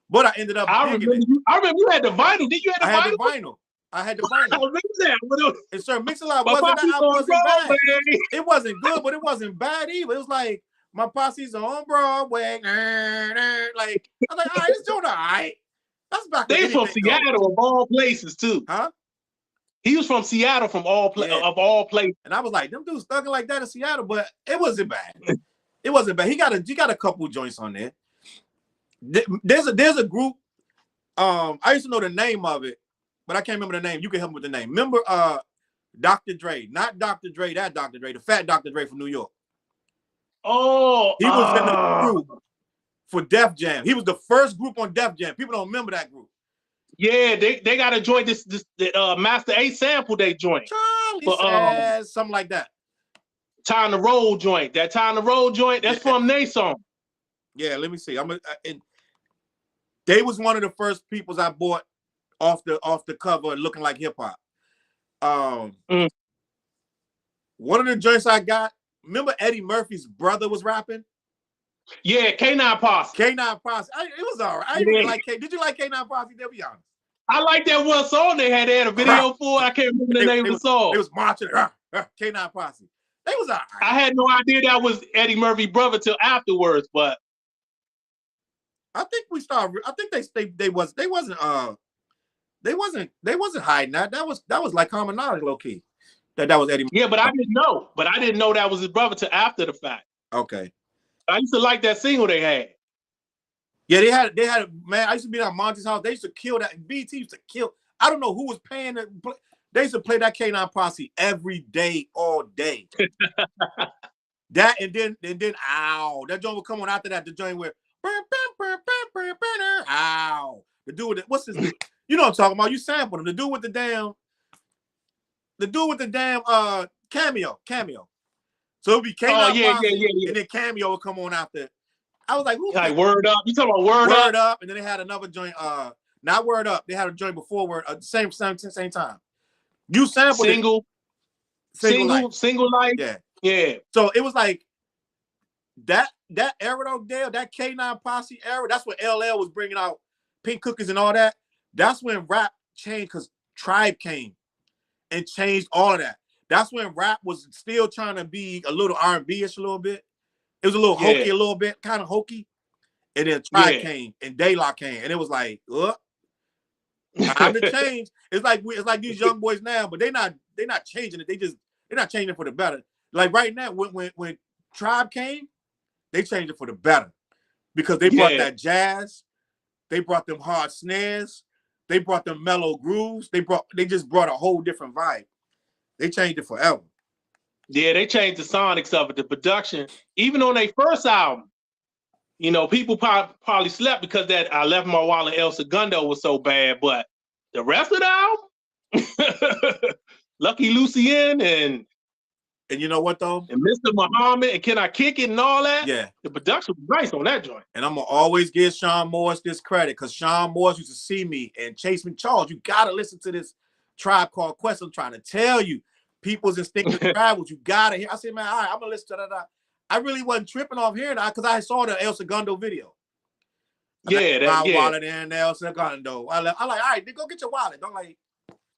But I ended up
I remember you had the vinyl. Did you have the vinyl?
I had the vinyl.
I remember that.
And Sir Mix-a-Lot wasn't bad. It wasn't good, but it wasn't bad either. It was like, my posse's on Broadway. Like, I was like, all right, it's doing all right. That's back.
They from Seattle of all places too.
Huh?
He was from Seattle of all places.
And I was like, them dudes thugging like that in Seattle, but it wasn't bad. It wasn't bad. He got a couple joints on there. There's a group. I used to know the name of it, but I can't remember the name. You can help me with the name. Remember Dr. Dre, not Dr. Dre, that Dr. Dre, the fat Dr. Dre from New York.
Oh,
he was in the group for Def Jam. He was the first group on Def Jam. People don't remember that group.
Yeah, they got to join this Master A sample they joint.
Says, something like that.
Time to Roll joint. That Time to Roll joint, that's from their song.
Yeah, let me see. They was one of the first peoples I bought off the cover looking like hip hop. One of the joints I got, remember Eddie Murphy's brother was rapping?
Yeah, K9 Posse.
K9 Posse. It was all right. Did you like K9 Posse? To be honest.
I like that one song they had a video for. I can't remember the name of the song.
It was marching. K9 Posse. They was all right.
I had no idea that was Eddie Murphy's brother till afterwards, but
I think we started. I think they wasn't hiding that. That was like common knowledge, low key. That was Eddie Murphy.
Yeah, but I didn't know. But I didn't know that was his brother till after the fact.
Okay.
I used to like that single they had.
Yeah, they had man. I used to be at Monty's house. They used to kill that. BT used to kill. I don't know who was paying it. They used to play that K9 Posse every day, all day. That and then ow, that joint would come on after that. The joint where ow, the dude with the, what's his name? You know what I'm talking about? You sampled him. The dude with the damn cameo. So it'd be K9 Posse, and then Cameo would come on after. I was like, who?
Like Word Up. You talking about Word
Up? And then they had another joint. Not Word Up. They had a joint before Word. Same time. You sampled
Single Life. Yeah.
So it was like that era though, Dale. That K9 Posse era. That's when LL was bringing out Pink Cookies and all that. That's when rap changed because Tribe came, and changed all of that. That's when rap was still trying to be a little R&B-ish a little bit. It was a little hokey, a little bit, kind of hokey. And then Tribe came and Daylock came, and it was like, time to change. It's like these young boys now, but they're not changing it. They're not changing it for the better. Like right now, when Tribe came, they changed it for the better because they brought that jazz, they brought them hard snares, they brought them mellow grooves. They just brought a whole different vibe. They changed it forever.
Yeah, they changed the sonics of it, the production. Even on their first album, you know, people probably slept because that I Left My Wallet El Segundo was so bad, but the rest of the album, Lucky Lucien and
you know what though?
And Mr. Muhammad and Can I Kick It and all that?
Yeah.
The production was nice on that joint.
And I'm gonna always give Sean Morris this credit because Sean Morris used to see me and chase me, Challz, you gotta listen to this Tribe Called Quest. I'm trying to tell you, people's instinctive travels. You gotta hear. I said, man, all right, I'm gonna listen to that. I really wasn't tripping off hearing that because I saw the El Segundo video. My wallet in El Segundo. I like, all right, then go get your wallet. Don't like,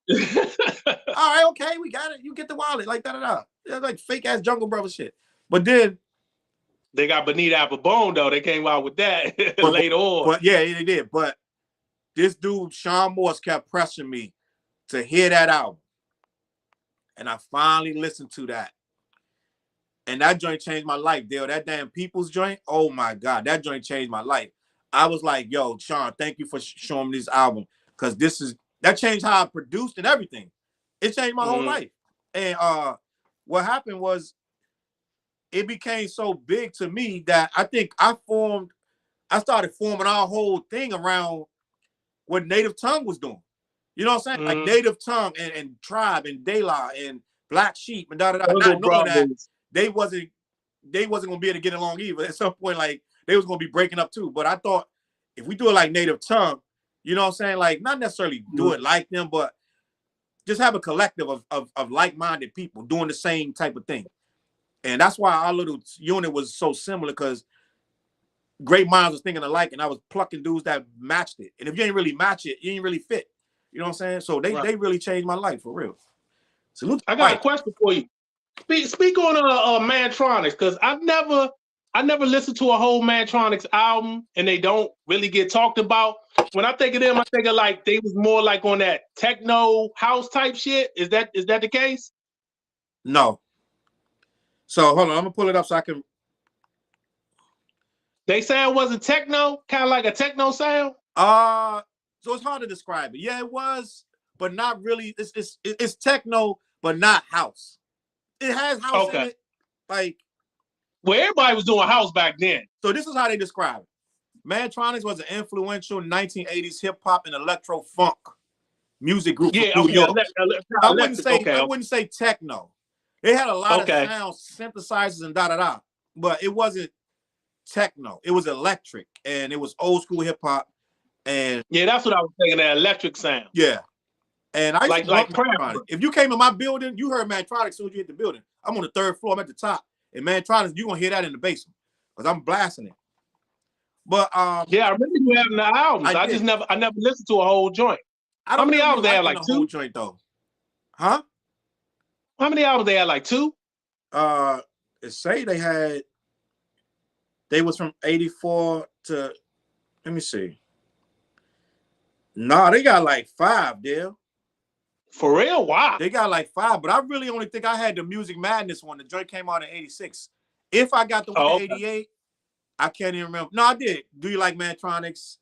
all right, okay, we got it. You get the wallet, like that. It's like fake ass Jungle Brother shit. But then
they got Bonita Applebone though. They came out with that later on.
But yeah, they did. But this dude, Sean Morris, kept pressing me to hear that album. And I finally listened to that. And that joint changed my life, Dale. That damn People's joint, oh my God, that joint changed my life. I was like, yo, Sean, thank you for showing me this album. Because that changed how I produced and everything. It changed my whole life. And what happened was it became so big to me that I think I started forming our whole thing around what Native Tongue was doing. You know what I'm saying? Like Native Tongue and Tribe and De La and Black Sheep and da-da-da. Not knowing that they wasn't gonna be able to get along either. At some point, like they was gonna be breaking up too. But I thought if we do it like Native Tongue, you know what I'm saying? Like not necessarily do it like them, but just have a collective of like-minded people doing the same type of thing. And that's why our little unit was so similar, because great minds was thinking alike, and I was plucking dudes that matched it. And if you ain't really match it, you ain't really fit. You know what I'm saying? So they really changed my life for real. Salute.
I got a question for you. Speak on Mantronics, because I never listened to a whole Mantronics album, and they don't really get talked about. When I think of them, I think of like they was more like on that techno house type shit. Is that the case?
No. So hold on, I'm gonna pull it up so I can.
They say it wasn't techno, kind of like a techno sound.
So it's hard to describe it. Yeah, it was, but not really. It's techno, but not house. It has house in it, like.
Well, everybody was doing house back then.
So this is how they describe it. Mantronics was an influential 1980s hip hop and electro funk music group from New York. I wouldn't say techno. They had a lot of sounds, synthesizers, and da-da-da, but it wasn't techno. It was electric, and it was old school hip hop. And
yeah, that's what I was thinking, that electric sound.
Yeah. And I used to love Mantronics. If you came in my building, you heard Mantronics as soon as you hit the building. I'm on the 3rd floor, I'm at the top. And Mantronics, you're gonna hear that in the basement, because I'm blasting it. But
yeah, I remember you having the albums. I never listened to a whole joint. How many albums they had? Like 2
joint though. Huh?
How many albums they had? Like 2?
It say they was from 84 to, let me see. Nah, they got like 5, Dale.
For real? Wow.
They got like 5, but I really only think I had the Music Madness one. The joint came out in 86. If I got the one in 88, I can't even remember. No, I did. Do You Like Mantronics?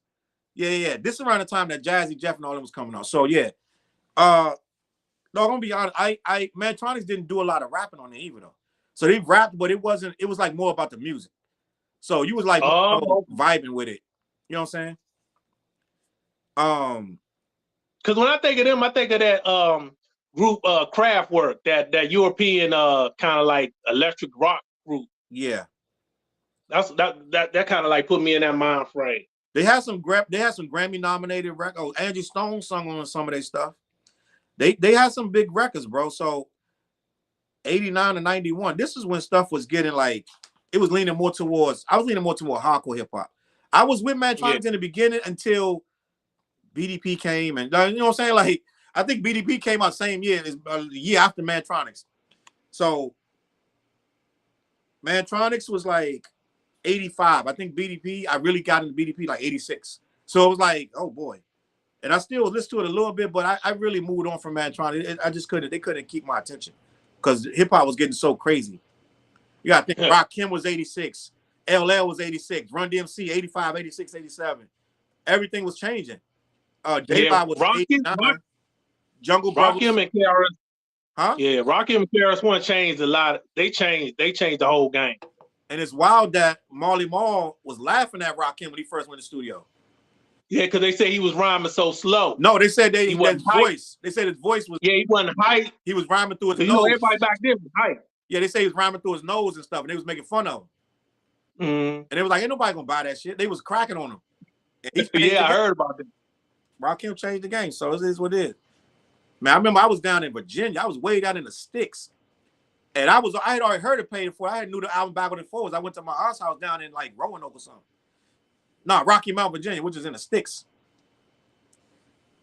Yeah. This is around the time that Jazzy Jeff and all them was coming out. So yeah. No, I'm gonna be honest. Mantronics didn't do a lot of rapping on it either though. So they rapped, but it was like more about the music. So you was like vibing with it. You know what I'm saying?
Because when I think of them, I think of that group Kraftwerk, that European kind of like electric rock group.
Yeah.
That kind of like put me in that mind frame.
They had some Grammy nominated records. Oh, Angie Stone sung on some of their stuff. They had some big records, bro. So 89 to 91. This is when stuff was getting like, it was leaning more towards, I was leaning more toward hardcore hip hop. I was with Mantronics in the beginning until BDP came, and you know what I'm saying? Like I think BDP came out same year, the year after Mantronics. So Mantronics was like 85. I think BDP, I really got into BDP like 86. So it was like, oh boy. And I still listened to it a little bit, but I really moved on from Mantronics. I just couldn't, they couldn't keep my attention because hip hop was getting so crazy. You got to think Rakim was 86, LL was 86, Run DMC 85, 86, 87. Everything was changing. Daylight was 89. Jungle Brothers.
Rakim and KRS.
Huh?
Yeah, Rakim and KRS-One changed a lot. They changed the whole game.
And it's wild that Marley Marl was laughing at Rakim when he first went to the studio.
Yeah, because they said he was rhyming so slow.
No, they said his voice. They said his voice was.
Yeah, he wasn't hype.
He was rhyming through his nose.
You know, everybody back then was hype.
Yeah, they say he was rhyming through his nose and stuff, and they was making fun of him. And they was like, ain't nobody gonna buy that shit. They was cracking on him.
Yeah, I heard about that.
Rakim changed the game, so it is what it is. Man, I remember I was down in Virginia. I was way down in the sticks. And I had already heard it paid for. I had knew the album backwards and forwards. I went to my aunt's house down in like Roanoke or something. No, Rocky Mount, Virginia, which is in the sticks.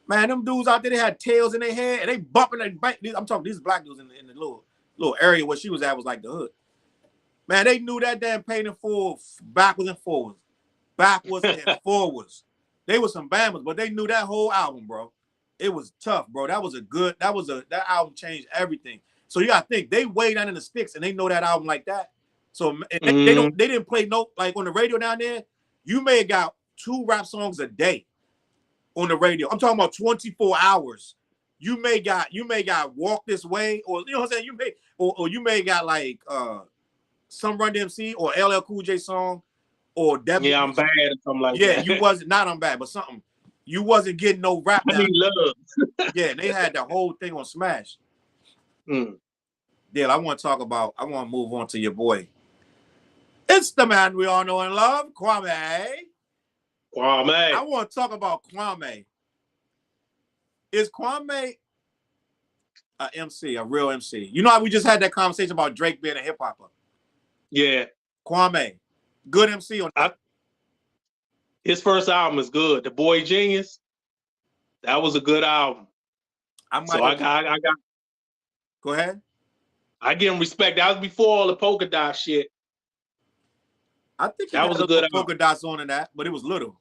Man, them dudes out there, they had tails in their head and they bumping their back. I'm talking these black dudes in the little area where she was at was like the hood. Man, they knew that damn paid in full backwards and forwards. Backwards and forwards. They were some Bammers, but they knew that whole album, bro. It was tough, bro. That album changed everything. So you gotta think they way down in the sticks and they know that album like that. So they didn't play no like on the radio down there. You may have got 2 rap songs a day on the radio. I'm talking about 24 hours. You may got Walk This Way, or you know what I'm saying. You may got like some Run DMC or LL Cool J song, or Devil.
Yeah, I'm bad or something like that.
Yeah, you wasn't not I'm bad, but something. You wasn't getting no rap.
I need love.
Yeah, they had the whole thing on Smash. Dale, I want to move on to your boy. It's the man we all know and love, Kwame.
Kwame.
I want to talk about Kwame. Is Kwame a MC, a real MC? You know how we just had that conversation about Drake being a hip hopper?
Yeah.
Kwame, good MC on that.
His first album is good. The Boy Genius, that was a good album. I got.
Go ahead.
I give him respect. That was before all the polka dot shit.
I think that was a good polka dots on in that, but it was little.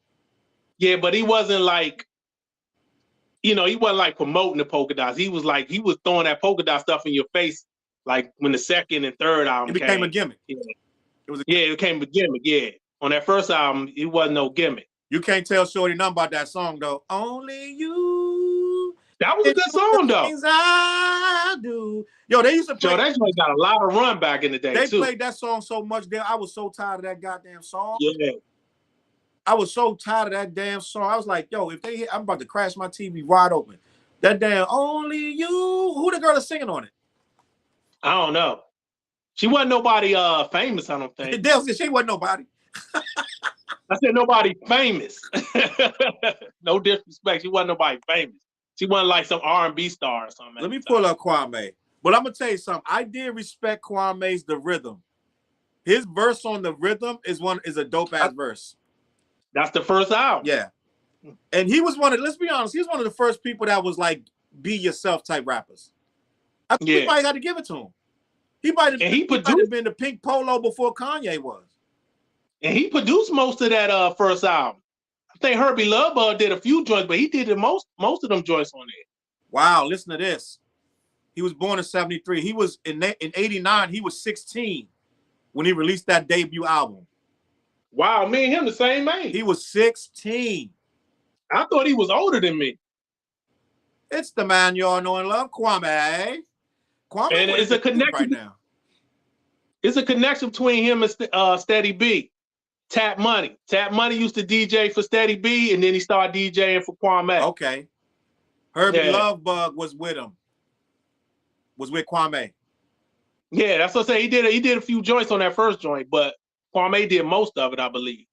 Yeah, but he wasn't like, he wasn't like promoting the polka dots. He was throwing that polka dot stuff in your face, like when the second and third album
it became a gimmick.
Yeah. It became a gimmick. Yeah, on that first album, it wasn't no gimmick.
You can't tell Shorty nothing about that song though. Only you.
That was a good song though.
Things I do. Yo, they used to play.
Joe, that joint got a lot of run back in the day.
They played that song so much there. I was so tired of that goddamn song.
Yeah.
I was so tired of that damn song. I was like, yo, if they hit, I'm about to crash my TV wide open. That damn Only You. Who the girl is singing on it?
I don't know. She wasn't nobody famous, I don't think.
Dale said she wasn't nobody.
I said nobody famous. No disrespect. She wasn't nobody famous. She wasn't like some R&B star or something.
Let me pull up Kwame. But I'm gonna tell you something. I did respect Kwame's the rhythm. His verse on the rhythm is a dope ass verse.
That's the first album.
Yeah. And let's be honest, he was one of the first people that was like be yourself type rappers. I think he might have to give it to him. He might have been the Pink Polo before Kanye was.
And he produced most of that first album. I think Herbie Love did a few joints, but he did most of them joints on there.
Wow, listen to this. He was born in 73. He was in 89, he was 16 when he released that debut album.
Wow, me and him the same age.
He was 16.
I thought he was older than me.
It's the man you all know and love, Kwame. Kwame,
and it's a connection
right now.
It's a connection between him and Steady B. Tap Money. Tap Money used to DJ for Steady B, and then he started DJing for Kwame.
Okay. Herbie Lovebug was with him. Was with Kwame.
Yeah, that's what I say. He did a few joints on that first joint, but Kwame did most of it, I believe.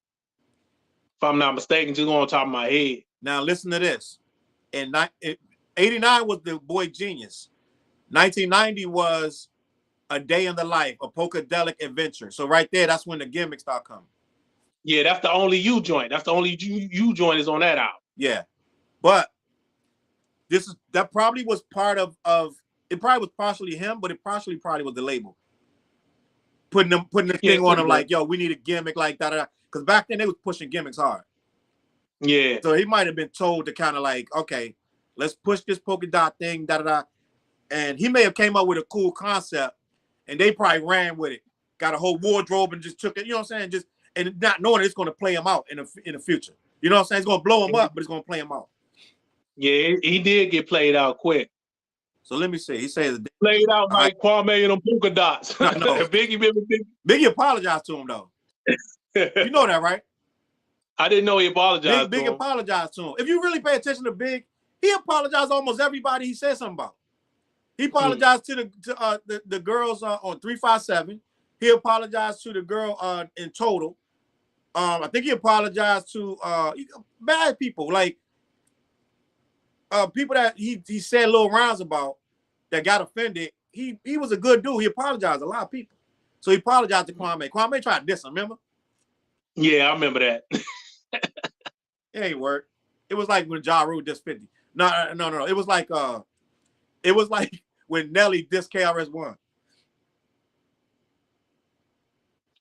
If I'm not mistaken, just going on top of my head.
Now listen to this. In 89 was the Boy Genius. 1990 was A Day in the Life, a Polkadelic Adventure. So right there, that's when the gimmicks start coming.
Yeah, that's the Only You joint. That's the Only You joint is on that album.
Yeah. But that probably was part of it. Probably was partially him, but it partially probably was the label putting the thing on him like, yo, we need a gimmick like that. Because back then they was pushing gimmicks hard.
Yeah.
So he might have been told to kind of like, okay, let's push this polka dot thing, and he may have came up with a cool concept, and they probably ran with it, got a whole wardrobe and just took it. You know what I'm saying? Just and not knowing it's going to play him out in the future. You know what I'm saying? It's going to blow him up, but it's going to play him out.
Yeah, he did get played out quick.
So let me see. He says
played out like Kwame and them polka dots.
No. Biggie apologized to him though. You know that, right?
I didn't know he apologized.
Big apologized to him. If you really pay attention to Big, he apologized to almost everybody he said something about. He apologized to the girls on 357. He apologized to the girl in total. I think he apologized to bad people, like people that he said little rounds about that got offended. He was a good dude. He apologized to a lot of people. So he apologized to Kwame. Kwame tried to diss him, remember?
Yeah, I remember that.
It ain't work. It was like when Ja Rule dissed 50. No. It was like when Nelly dissed KRS-One.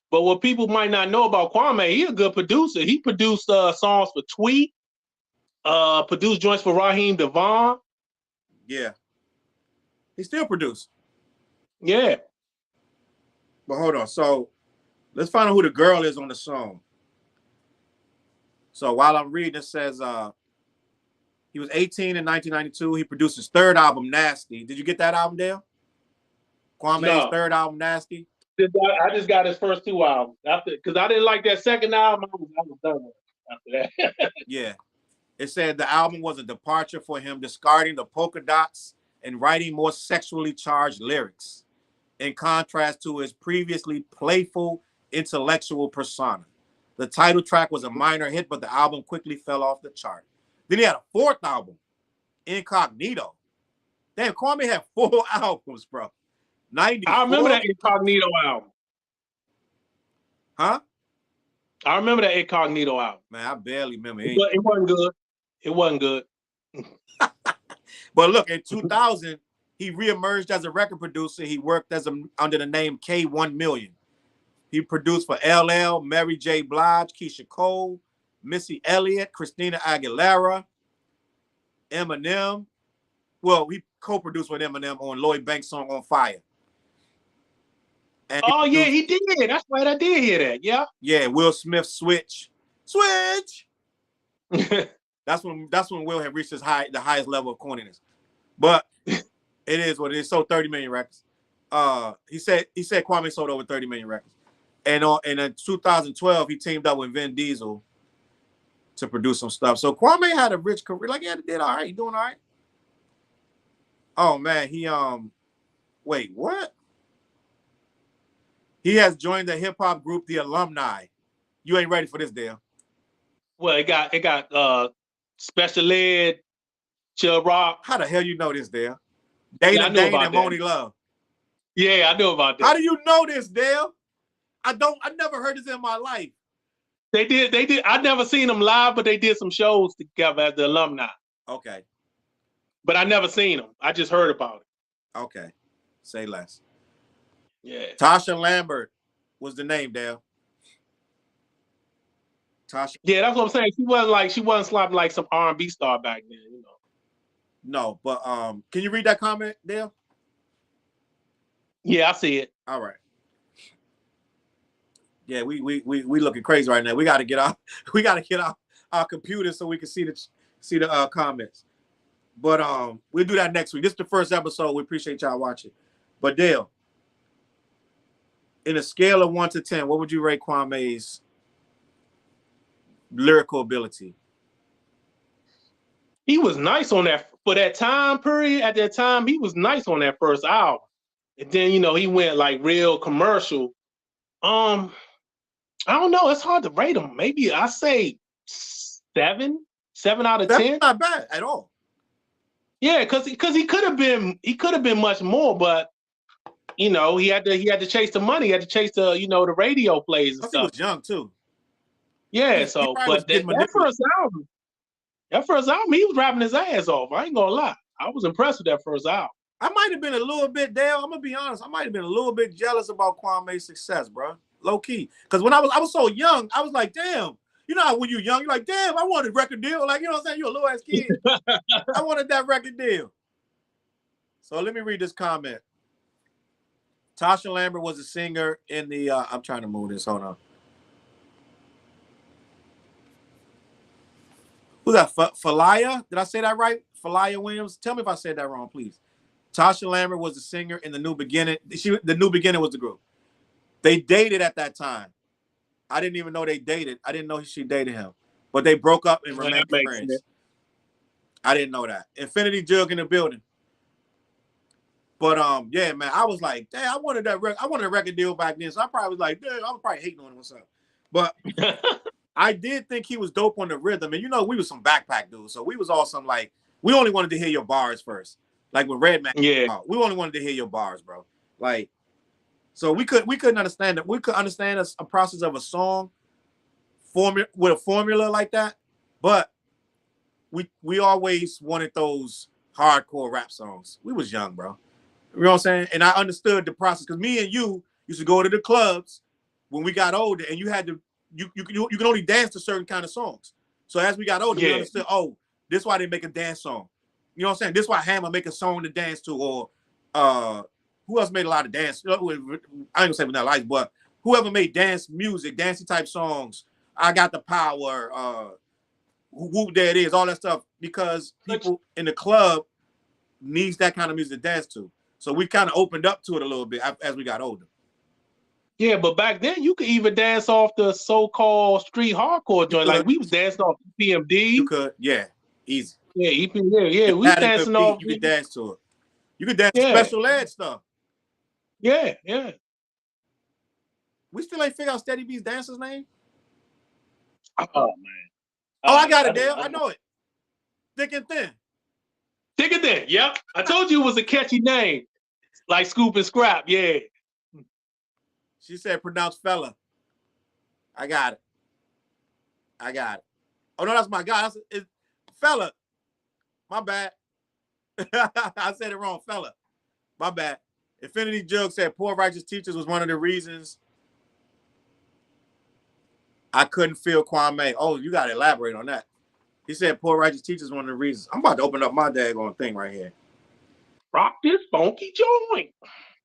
But what people might not know about Kwame, he a good producer. He produced songs for Tweet, produced joints for Raheem Devon.
Yeah. He still produced.
Yeah.
But hold on. So let's find out who the girl is on the song. So while I'm reading, it says he was 18 in 1992. He produced his third album, Nasty. Did you get that album, Dale? Kwame's third album, Nasty?
I just got his first two albums. Because I didn't like that second album. I was done with it after that.
Yeah. It said the album was a departure for him, discarding the polka dots and writing more sexually charged lyrics, in contrast to his previously playful, intellectual persona. The title track was a minor hit, but the album quickly fell off the chart. Then he had a fourth album, Incognito. Damn, Kwame had 4 albums, bro. 94.
I remember that Incognito album.
Huh?
I remember that Incognito album.
Man, I barely remember it.
But it wasn't good. It wasn't good.
But look, in 2000, he reemerged as a record producer. He worked under the name K1 Million. He produced for LL, Mary J. Blige, Keisha Cole, Missy Elliott, Christina Aguilera, Eminem. Well, he co-produced with Eminem on Lloyd Banks' song On Fire.
And he did. That's right, I did hear that. Yeah.
Yeah, Will Smith Switch. That's when Will had reached the highest level of corniness. But it is what it is. Sold 30 million records. He said Kwame sold over 30 million records. And in 2012, he teamed up with Vin Diesel to produce some stuff. So Kwame had a rich career. Like, yeah, he did all right. He doing all right. Oh man, wait, what? He has joined the hip hop group The Alumni. You ain't ready for this, Dale.
Well, it got Special Ed, Chill Rock.
How the hell you know this, Dale? Dana Dane and Moni Love.
Yeah, I know about that.
How do you know this, Dale? I never heard this in my life.
They did. I never seen them live, but they did some shows together as the Alumni.
Okay.
But I never seen them. I just heard about it.
Okay. Say less.
Yeah.
Tasha Lambert was the name, Dale. Tasha.
Yeah, that's what I'm saying. She wasn't slapping like some R&B star back then, you know.
No, but can you read that comment, Dale?
Yeah, I see it.
All right. Yeah, we looking crazy right now. We got to get our computer so we can see the comments. But we'll do that next week. This is the first episode. We appreciate y'all watching. But Dale, in a scale of 1 to 10, what would you rate Kwame's lyrical ability?
He was nice on that for that time period. At that time, he was nice on that first album. And then, you know, he went like real commercial. I don't know. It's hard to rate him. Maybe I say 7 out of 10.
That's not bad at all.
Yeah, because he could have been much more, but you know, he had to chase the money, he had to chase the, you know, the radio plays and stuff.
He was young too.
Yeah,
he
but that first album, he was rapping his ass off. I ain't gonna lie. I was impressed with that first album.
I might have been a little bit, Dale. I'm gonna be honest. I might have been a little bit jealous about Kwame's success, bro. Low key, because when I was so young, I was like, damn. You know how when you're young, you're like, damn, I wanted a record deal. Like, you know what I'm saying? You're a little ass kid. I wanted that record deal. So let me read this comment. Tasha Lambert was a singer in the. I'm trying to move this. Hold on. Who's that? Falia? Did I say that right? Falia Williams. Tell me if I said that wrong, please. Tasha Lambert was a singer in The New Beginning. The New Beginning was the group. They dated at that time. I didn't even know they dated. I didn't know she dated him. But they broke up and remained friends. Sense. I didn't know that. Infinity Jug in the building. But yeah, man, I was like, damn, I wanted that record. I wanted a record deal back then. So I probably was like, damn, I was probably hating on him or something. But I did think he was dope on the rhythm. And you know, we was some backpack dudes. So we was all some like, we only wanted to hear your bars first. Like with Redman,
yeah,
we only wanted to hear your bars, bro. Like, so we couldn't understand that. We could understand a process of a song with a formula like that, but we always wanted those hardcore rap songs. We was young, bro. You know what I'm saying? And I understood the process because me and you used to go to the clubs when we got older, and you had to you can only dance to certain kind of songs. So as we got older, we understood. Oh, this is why they make a dance song. You know what I'm saying? This is why Hammer make a song to dance to, or who else made a lot of dance? I ain't gonna say Vanilla Ice, but whoever made dance music, dancey type songs. I Got the Power, Whoop There It Is, all that stuff, because people in the club needs that kind of music to dance to. So we kind of opened up to it a little bit as we got older.
Yeah, but back then you could even dance off the so-called street hardcore joint. Like we was dancing off EPMD.
You could, yeah, easy.
Yeah, yeah. We was dancing off.
You could dance to it. You could dance to Special Ed stuff.
Yeah, yeah.
We still ain't figure out Steady B's dancer's name.
Oh man.
Oh, I got it, Dale. I know it. Thick and Thin.
Thick and Thin. Yep. I told you it was a catchy name, like Scoop and Scrap. Yeah.
She said, "Pronounce fella." I got it. Oh no, that's my guy. It's fella. My bad. I said it wrong, fella. My bad. Infinity Jug said Poor Righteous Teachers was one of the reasons I couldn't feel Kwame. Oh, you got to elaborate on that. He said Poor Righteous Teachers one of the reasons. I'm about to open up my daggone thing right here.
Rock this funky joint.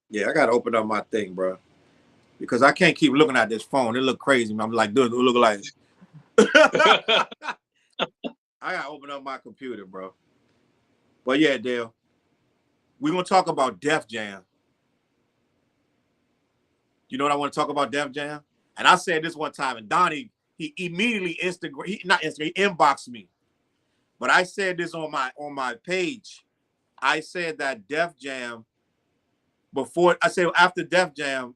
Yeah, I got to open up my thing, bro. Because I can't keep looking at this phone. It look crazy. I'm like, dude, it look like I got to open up my computer, bro. But yeah, Dale, we're going to talk about Def Jam. You know what I want to talk about Def Jam? And I said this one time, and Donnie, he immediately he inboxed me. But I said this on my page. I said that Def Jam, after Def Jam,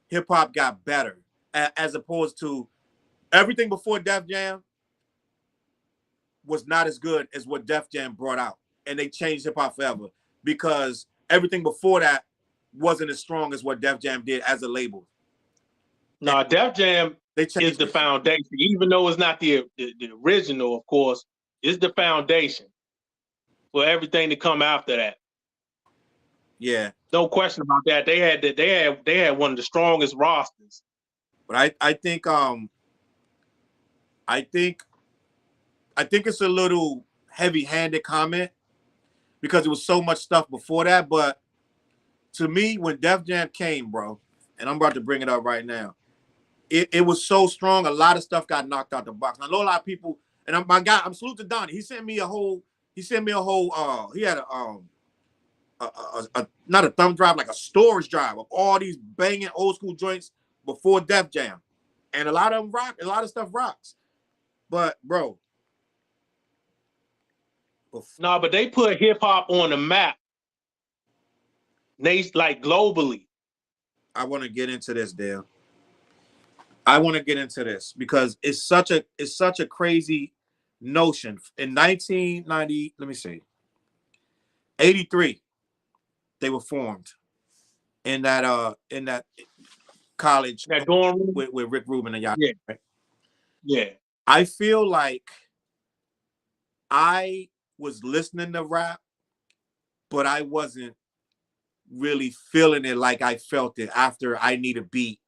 hip hop got better, as opposed to everything before Def Jam was not as good as what Def Jam brought out. And they changed hip hop forever because everything before that wasn't as strong as what Def Jam did as a label.
No, Def Jam is the foundation, even though it's not the original, of course, it's the foundation for everything to come after that.
Yeah,
no question about that. They had one of the strongest rosters.
But I think it's a little heavy-handed comment because it was so much stuff before that. But to me, when Def Jam came, bro, and I'm about to bring it up right now, it was so strong. A lot of stuff got knocked out the box. I know a lot of people, and I'm salute to Donnie. He sent me a whole. He had not a thumb drive, like a storage drive of all these banging old school joints before Def Jam, and a lot of them rock. A lot of stuff rocks, but bro.
No, but they put hip hop on the map. Like globally.
I want to get into this, Dale. I want to get into this because it's such a crazy notion. In 1990, let me see, 83, they were formed in that college,
that dorm room
with Rick Rubin and y'all.
Yeah.
Right?
Yeah.
I feel like I was listening to rap but I wasn't really feeling it like I felt it after I Need a Beat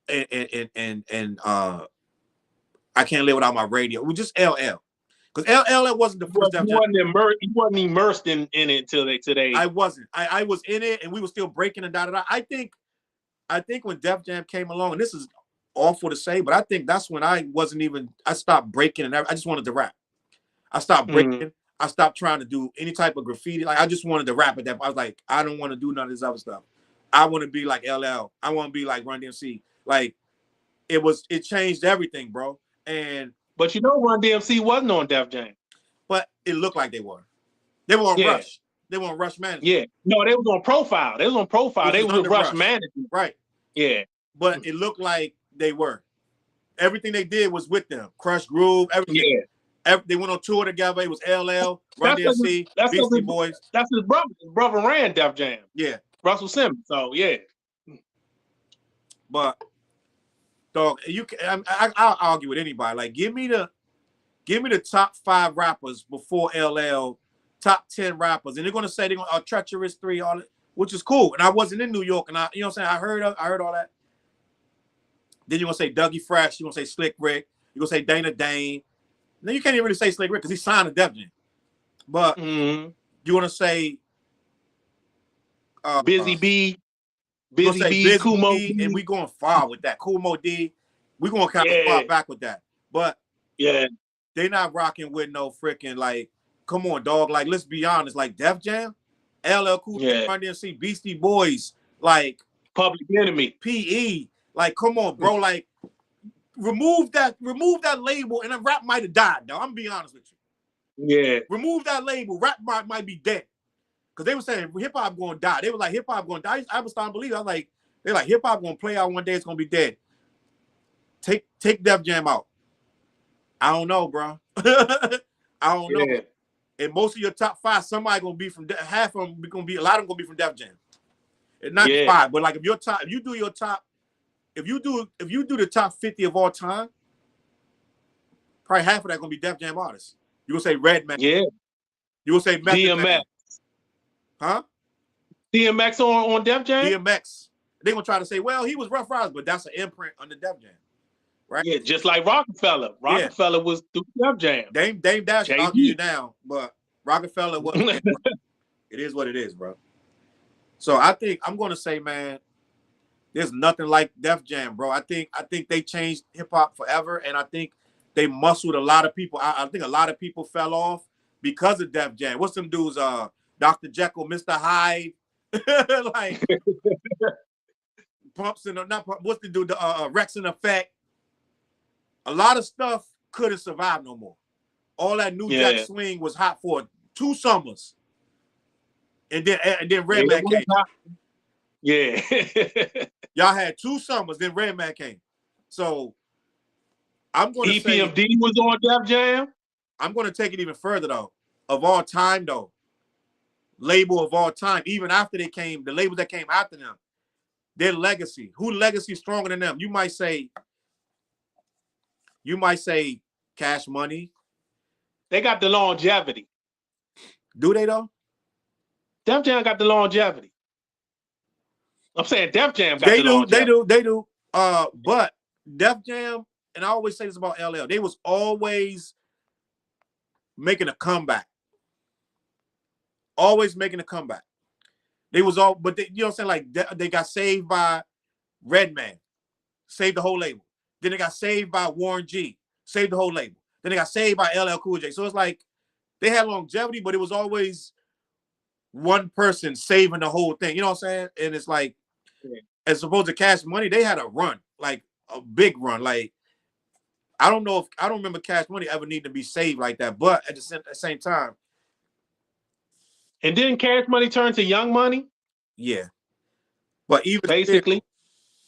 and I Can't Live Without My Radio. It was just LL. Because LL wasn't the first Def Jam.
You wasn't immersed in it today.
I wasn't. I was in it, and we were still breaking and da da da. I think when Def Jam came along, and this is awful to say, but I think that's when I stopped breaking and I just wanted to rap. I stopped breaking. I stopped trying to do any type of graffiti. Like I just wanted to rap at that. I was like, I don't want to do none of this other stuff. I want to be like LL. I want to be like Run DMC. Like it changed everything, bro.
But you know, Run DMC wasn't on Def Jam.
But it looked like they were. They were on Rush. They were on Rush Management.
Yeah. No, they was on Profile. They was on Profile. They were Rush Management.
Right.
Yeah.
But it looked like they were. Everything they did was with them. Crush Groove, everything. Yeah. They went on tour together. It was LL, Run DMC, Beastie Boys. That's
his brother. His brother ran Def Jam.
Yeah.
Russell Simmons. So, yeah.
But, dog, I'll argue with anybody. Like, give me the top 5 rappers before LL, top 10 rappers, and they're gonna say they're gonna Treacherous 3, all that, which is cool. And I wasn't in New York, and you know what I'm saying? I heard all that. Then you're gonna say Dougie Fresh, you're gonna say Slick Rick, you're gonna say Dana Dane. Now you can't even really say Slick Rick because he signed to Def Jam. But you wanna say
Busy B, Kumo
D, and we going far with that. Kumo D, we going kind of far back with that. But
yeah.
They not rocking with no freaking, like, come on, dog. Like, let's be honest. Like, Def Jam, LL Cool J, Run DMC, Beastie Boys, like
Public Enemy,
PE. Like, come on, bro. Like, remove that label, and then rap might have died, dog. I'm gonna be honest with
you. Yeah.
Remove that label, rap might be dead. Because they were saying hip hop gonna die. They were like, hip hop gonna die. I was starting to believe. I was like, they're like, hip hop gonna play out one day, it's gonna be dead. Take Def Jam out. I don't know, bro. I don't know. And most of your top 5, somebody gonna be from half of them gonna be, a lot of them gonna be from Def Jam. And not 5, but like if you do the top 50 of all time, probably half of that gonna be Def Jam artists. You gonna say Redman?
Yeah.
You gonna say Method
DMX?
Man. Huh?
DMX on Def Jam?
DMX. They gonna try to say, well, he was Rough Riders, but that's an imprint on the Def Jam. Right?
Yeah, just like Rockefeller. Rockefeller was through Def Jam.
Dame Dash will argue you down, but Rockefeller wasn't. It is what it is, bro. So I think I'm gonna say, man, there's nothing like Def Jam, bro. I think they changed hip hop forever, and I think they muscled a lot of people. I think a lot of people fell off because of Def Jam. What's them dudes? Dr. Jekyll, Mr. Hyde, like Pumps and not what's the dude? Rex and Effect. A lot of stuff couldn't survive no more. All that New Jack Swing was hot for 2 summers. And then Redman came.
Yeah.
Y'all had 2 summers, then Redman came. So I'm going to say
EPMD was on Def Jam.
I'm going to take it even further though. Of all time though. Label of all time. Even after they came, the labels that came after them, their legacy. Who legacy is stronger than them? You might say Cash Money.
They got the longevity.
Do they though?
Def Jam got the longevity. I'm saying Def Jam got the longevity.
They do. But Def Jam, and I always say this about LL, they was always making a comeback. Always making a comeback. They was all, but they, you know what I'm saying? Like they got saved by Redman, saved the whole label. Then they got saved by Warren G, saved the whole label. Then they got saved by LL Cool J. So it's like they had longevity, but it was always one person saving the whole thing. You know what I'm saying? And it's like, as opposed to Cash Money, they had a run, like a big run. Like I don't remember Cash Money ever needing to be saved like that. But at the same time.
And then Cash Money turned to Young Money?
Yeah. But even
basically,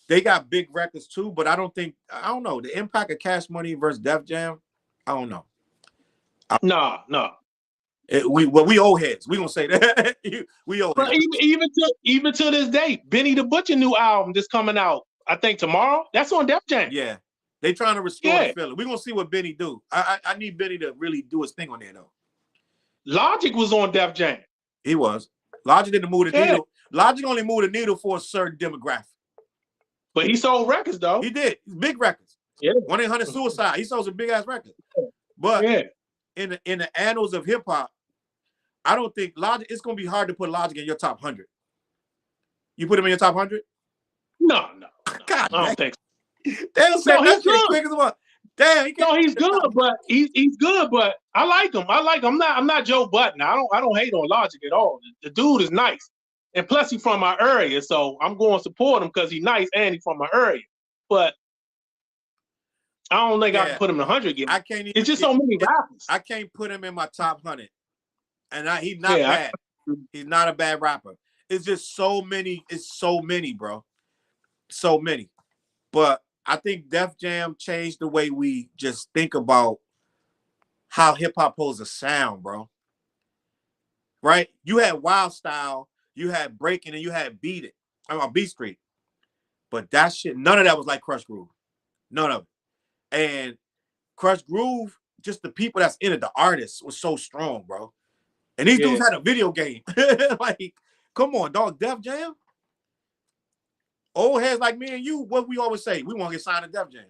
they got big records too, but I don't know. The impact of Cash Money versus Def Jam, I don't know.
No.
We old heads. We gonna say that. We old heads.
Even to this day, Benny the Butcher new album just coming out, I think tomorrow. That's on Def Jam.
Yeah. They trying to restore the feeling. We're gonna see what Benny do. I need Benny to really do his thing on there though.
Logic was on Def Jam.
He was. Logic didn't move the needle. Logic only moved the needle for a certain demographic.
But he sold records though.
He did. Big records.
Yeah.
1-800 Suicide. He sold some big ass records. But in the annals of hip hop, I don't think Logic. It's gonna be hard to put Logic in your top 100. You put him in your top 100?
No.
God,
I don't think so.
Damn,
no, he's good.
Quick as well. Damn,
he's good, but he's good, but I like him. I'm not Joe Budden. I don't hate on Logic at all. The dude is nice. And plus he's from my area, so I'm going to support him because he's nice and he's from my area. But I don't think I can put him in 100 yet.
I can't even,
it's just so many rappers.
I can't put him in my top 100. And he's not bad. He's not a bad rapper. It's just so many. It's so many, bro. So many. But I think Def Jam changed the way we just think about how hip hop supposed to sound, bro. Right? You had Wild Style, you had Breaking, and you had Beat It. I'm on Beat Street. But that shit, none of that was like Crush Groove. None of it. And Crush Groove, just the people that's in it, the artists, was so strong, bro. And these dudes had a video game. Like, come on, dog. Def Jam? Old heads like me and you, what we always say, we want to get signed to Def Jam.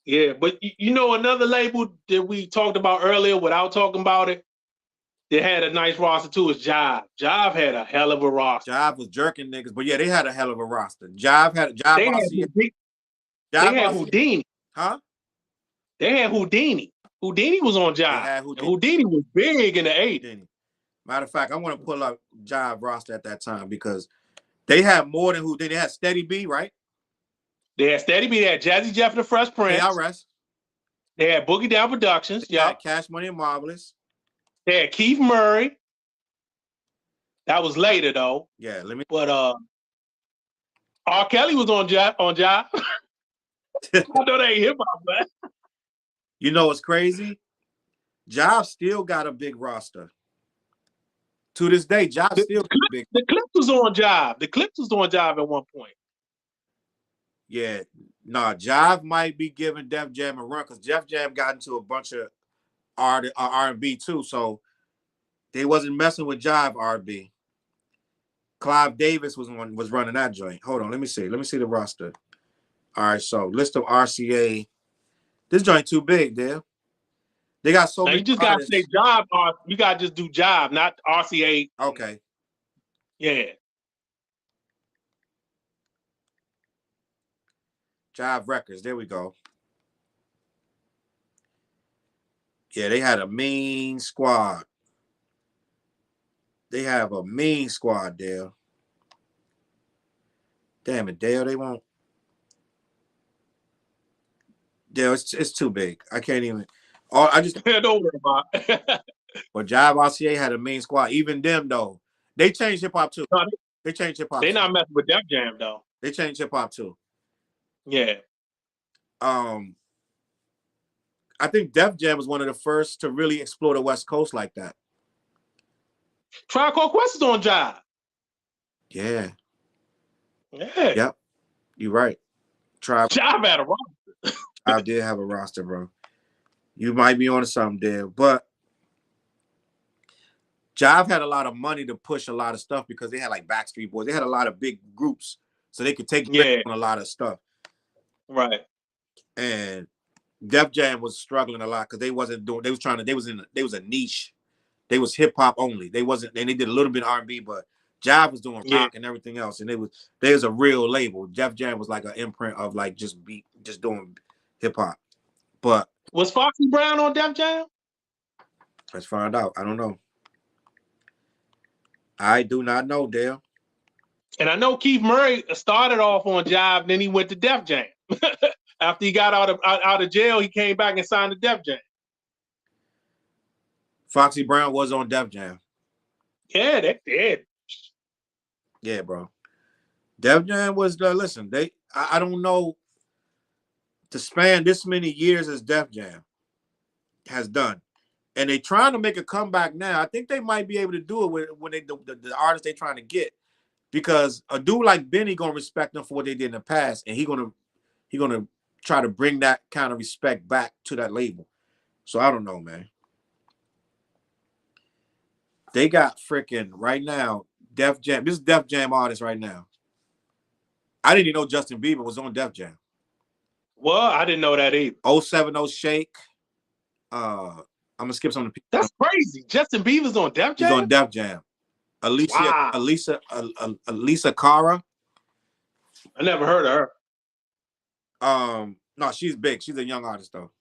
Yeah, but you know another label that we talked about earlier without talking about it, that had a nice roster too, is Jive. Jive had a hell of a roster.
Jive was jerking niggas, but yeah, they had a hell of a roster. Jive had
they had Houdini.
Huh?
They had Houdini. Houdini was on Jive. Houdini was big in the 80s.
Matter of fact, I want to pull up Jive roster at that time because they had more than Houdini. They had Steady B, right?
They had Steady B. They had Jazzy Jeff and the Fresh Prince.
KRS.
They had Boogie Down Productions.
They had Cash Money and Marvelous.
They had Keith Murray. That was later though.
Yeah,
But R. Kelly was on Jive. I know they ain't hip hop, man.
You know what's crazy? Jive still got a big roster. To this day, Jive still got big.
The Clips was on Jive. The Clips was on Jive at one point.
Yeah, Jive might be giving Def Jam a run because Def Jam got into a bunch of R&B too, so they wasn't messing with Jive R&B. Clive Davis was running that joint. Hold on, let me see the roster. All right, so list of RCA. This joint too big, there. They got so many.
You just gotta say Jive. You gotta just do Jive, not RCA.
Okay.
Yeah.
Jive Records. There we go. Yeah, they had a mean squad. They have a mean squad, Dale. Damn it, Dale. They won't. Dale, it's too big. I can't even. I just
don't worry about it.
But Jive RCA had a mean squad. Even them though, they changed hip hop too.
No,
they changed hip hop.
They not messing with Def Jam though.
They changed hip hop too.
Yeah.
I think Def Jam was one of the first to really explore the West Coast like that.
Tribe Called Quest is on Jive.
Yeah.
Yeah.
Yep. You're right.
Jive had a roster.
I did have a roster, bro. You might be on to something there, but Jive had a lot of money to push a lot of stuff because they had like Backstreet Boys. They had a lot of big groups, so they could take on a lot of stuff.
Right.
And Def Jam was struggling a lot because they wasn't doing. They was a niche. They was hip hop only. They wasn't. And they did a little bit of R&B, but Jive was doing rock and everything else. And there was a real label. Def Jam was like an imprint of like just doing hip hop. But
was Foxy Brown on Def Jam?
Let's find out. I don't know. I do not know, Dale.
And I know Keith Murray started off on Jive, then he went to Def Jam. After he got out of jail, he came back and signed to Def Jam.
Foxy Brown was on Def Jam.
Yeah, they did.
Yeah, bro. Def Jam was listen. I don't know to span this many years as Def Jam has done, and they trying to make a comeback now. I think they might be able to do it when the artists they trying to get, because a dude like Benny gonna respect them for what they did in the past, and he gonna try to bring that kind of respect back to that label. So I don't know, man. They got freaking right now Def Jam. This is Def Jam artist right now. I didn't even know Justin Bieber was on Def Jam.
Well, I didn't know that either.
070 Shake. I'm gonna skip some of the people.
That's crazy. Justin Bieber's on Def Jam?
He's on Def Jam. Alicia Cara.
I never heard of
her. No, she's big. She's a young artist though.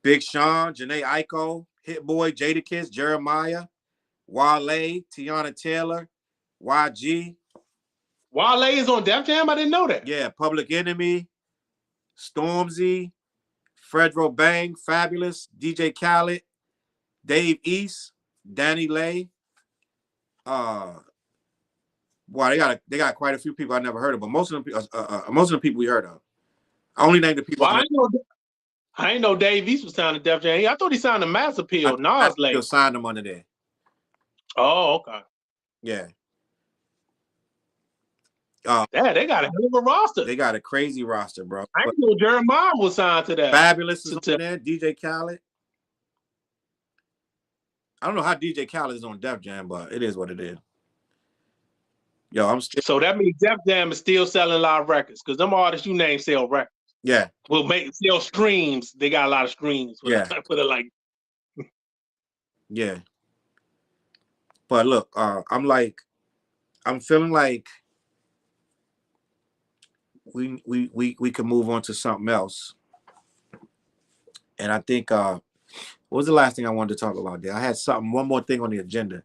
Big Sean, Janae Aiko, Hit Boy, Jadakiss, Jeremiah, Wale, Tiana Taylor, YG.
Wale is on Def Jam? I didn't know that.
Yeah, Public Enemy, Stormzy, Fredro Bang, Fabulous, DJ Khaled, Dave East, Danny Lay. Boy, they got quite a few people I never heard of, but most of the people we heard of. I only named the people.
Well, I didn't know Dave East was signed to Def Jam. I thought he signed a Mass Appeal. Nas label.
He'll sign them under there.
Oh, okay.
Yeah.
Yeah, they got a hell of a roster.
They got a crazy roster, bro.
I didn't know Jeremiah was signed to that.
Fabulous is on there. DJ Khaled. I don't know how DJ Khaled is on Def Jam, but it is what it is. Yo, I'm still.
So that means Def Jam is still selling live records because them artists you name sell records.
Yeah.
Will sell streams. They got a lot of streams.
Yeah.
Put it like.
Yeah. But look, I'm feeling like we can move on to something else. And I think what was the last thing I wanted to talk about there? I had one more thing on the agenda.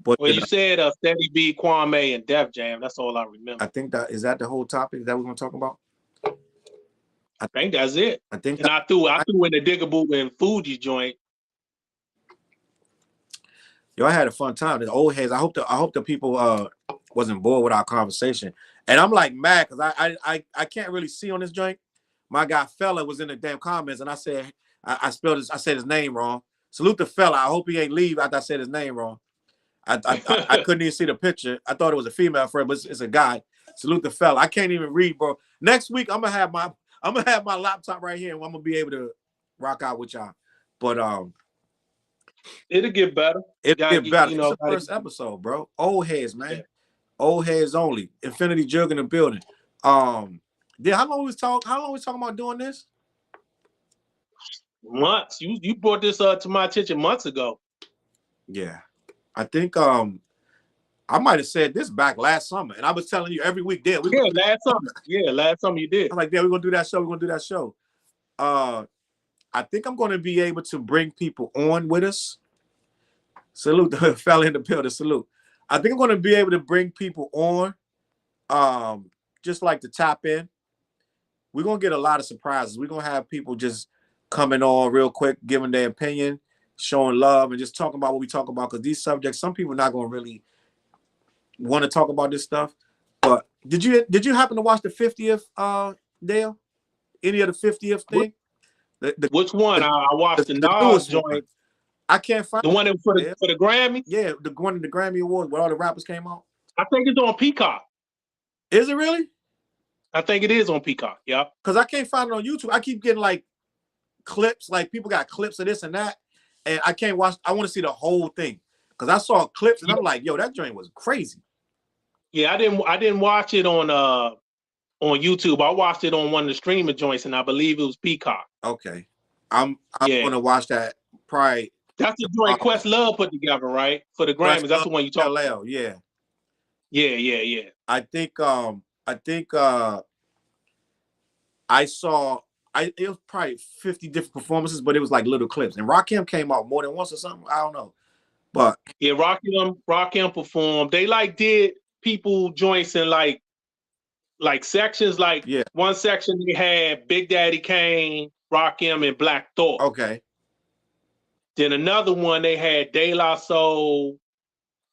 But
well, you said Steady B, Kwame, and Def Jam. That's all I remember.
I think is that the whole topic that we're gonna talk about?
I think that's it.
I think,
and I threw in the Digable and Fugees joint.
Yo, I had a fun time. The old heads. I hope the people wasn't bored with our conversation. And I'm like mad because I can't really see on this joint. My guy Fella was in the damn comments, and I said I said his name wrong. Salute the Fella. I hope he ain't leave after I said his name wrong. I couldn't even see the picture. I thought it was a female friend, but it's a guy. Salute the Fella. I can't even read, bro. Next week I'm gonna have my laptop right here, and I'm gonna be able to rock out with y'all. But
it'll get better.
It'll get better. It's the first episode, bro. Old heads, man. Yeah. Old heads only. Infinity Jug in the building. How long we talking about doing this?
Months. You brought this to my attention months ago.
Yeah. I think I might have said this back last summer, and I was telling you every week.
Last summer. Yeah, last summer you did.
I'm like, we're gonna do that show. We're gonna do that show. I think I'm gonna be able to bring people on with us. Salute the fella in the building. Salute. I think I'm gonna be able to bring people on, just like to tap in. We're gonna get a lot of surprises. We're gonna have people just coming on real quick, giving their opinion, showing love, and just talking about what we talk about. Because these subjects, some people are not gonna really want to talk about this stuff. But did you happen to watch the 50th, Dale? Any of the 50th thing?
Which one? I watched the Nas joint.
I can't find
the one for the Grammy.
Yeah, the one in the Grammy Awards where all the rappers came out.
I think it's on Peacock.
Is it really?
I think it is on Peacock. Yeah.
Because I can't find it on YouTube. I keep getting like clips, like people got clips of this and that, and I can't watch. I want to see the whole thing because I saw clips and I'm like, yo, that joint was crazy. Yeah,
I didn't watch it on YouTube. I watched it on one of the streaming joints, and I believe it was Peacock.
Okay, I'm gonna watch that. Probably
that's the joint Questlove put together, right? For the Grammys. That's the one you talked
about. Yeah.
I
think I saw it was probably 50 different performances, but it was like little clips. And Rakim came out more than once or something. I don't know. But
yeah, Rakim performed. They did people joints in like sections. One section they had Big Daddy Kane, Rakim, and Black Thought.
Okay.
Then another one they had De La Soul,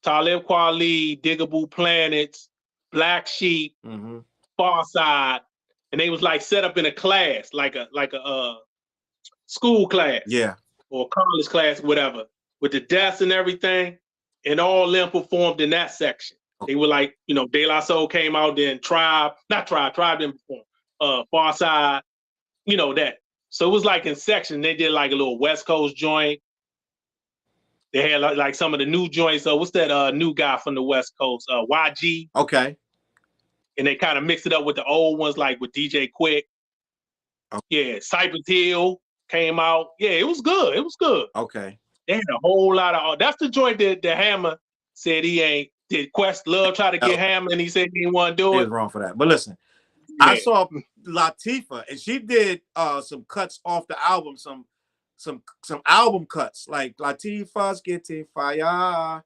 Talib Kweli, Digable Planets, Black Sheep, Farside, and they was set up in a class, like a school class, or college class, whatever, with the desks and everything, and all them performed in that section. They were De La Soul came out, then Tribe didn't perform, Farside, that. So it was in section. They did a little West Coast joint. They had like some of the new joints. What's that new guy from the West Coast? YG.
Okay.
And they kind of mixed it up with the old ones, like with DJ Quick. Okay. Yeah, Cypress Hill came out. Yeah, it was good. It was good.
Okay.
They had a whole lot of. That's the joint that the Hammer said he ain't. Did Questlove try to get Hammer and he said he didn't want to do it?
He was wrong for that. But listen, I saw Latifah and she did some cuts off the album, some album cuts like Latifah's Getting Fire.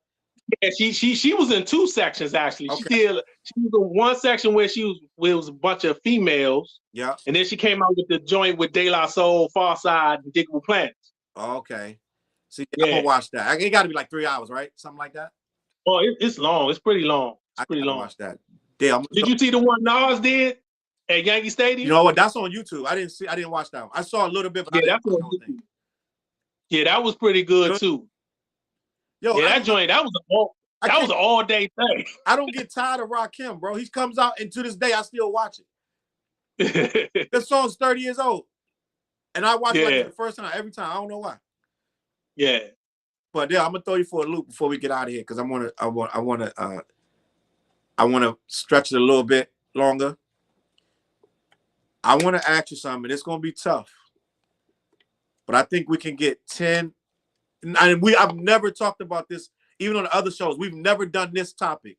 Yeah, she was in 2 sections actually. Okay. She was in one section where it was a bunch of females.
Yeah.
And then she came out with the joint with De La Soul, Farside, and Digable Planets.
Okay. See, I'm gonna watch that. It got to be like 3 hours, right? Something like that.
Oh, it's long. It's pretty long. It's pretty long.
Watch that. Damn.
Did you see the one Nas did at Yankee Stadium?
You know what? That's on YouTube. I didn't watch that one. I saw a little bit, but
that's on YouTube. Yeah, that was pretty good too. Yo, yeah, that joint, that was an all-day thing.
I don't get tired of Rakim, bro. He comes out, and to this day, I still watch it. This song's 30 years old, and I watch it like the first time every time. I don't know why.
Yeah.
But yeah, I'm gonna throw you for a loop before we get out of here because I want to stretch it a little bit longer. I want to ask you something. It's gonna be tough, but I think we can get 10. And I've never talked about this, even on the other shows. We've never done this topic.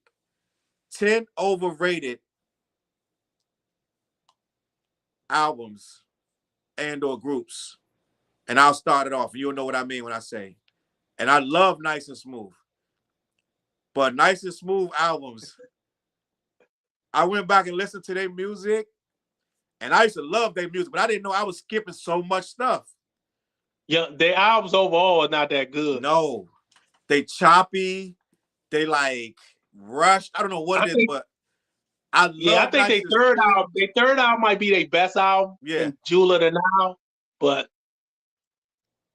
10 overrated albums and/or groups, and I'll start it off. You'll know what I mean when I say. And I love Nice and Smooth. But Nice and Smooth albums, I went back and listened to their music, and I used to love their music, but I didn't know I was skipping so much stuff.
Yeah, their albums overall are not that good.
No. They choppy. They like rushed. I don't know what it is, but I love
I think their third album might be their best album.
Yeah.
Jewel of the Nile, but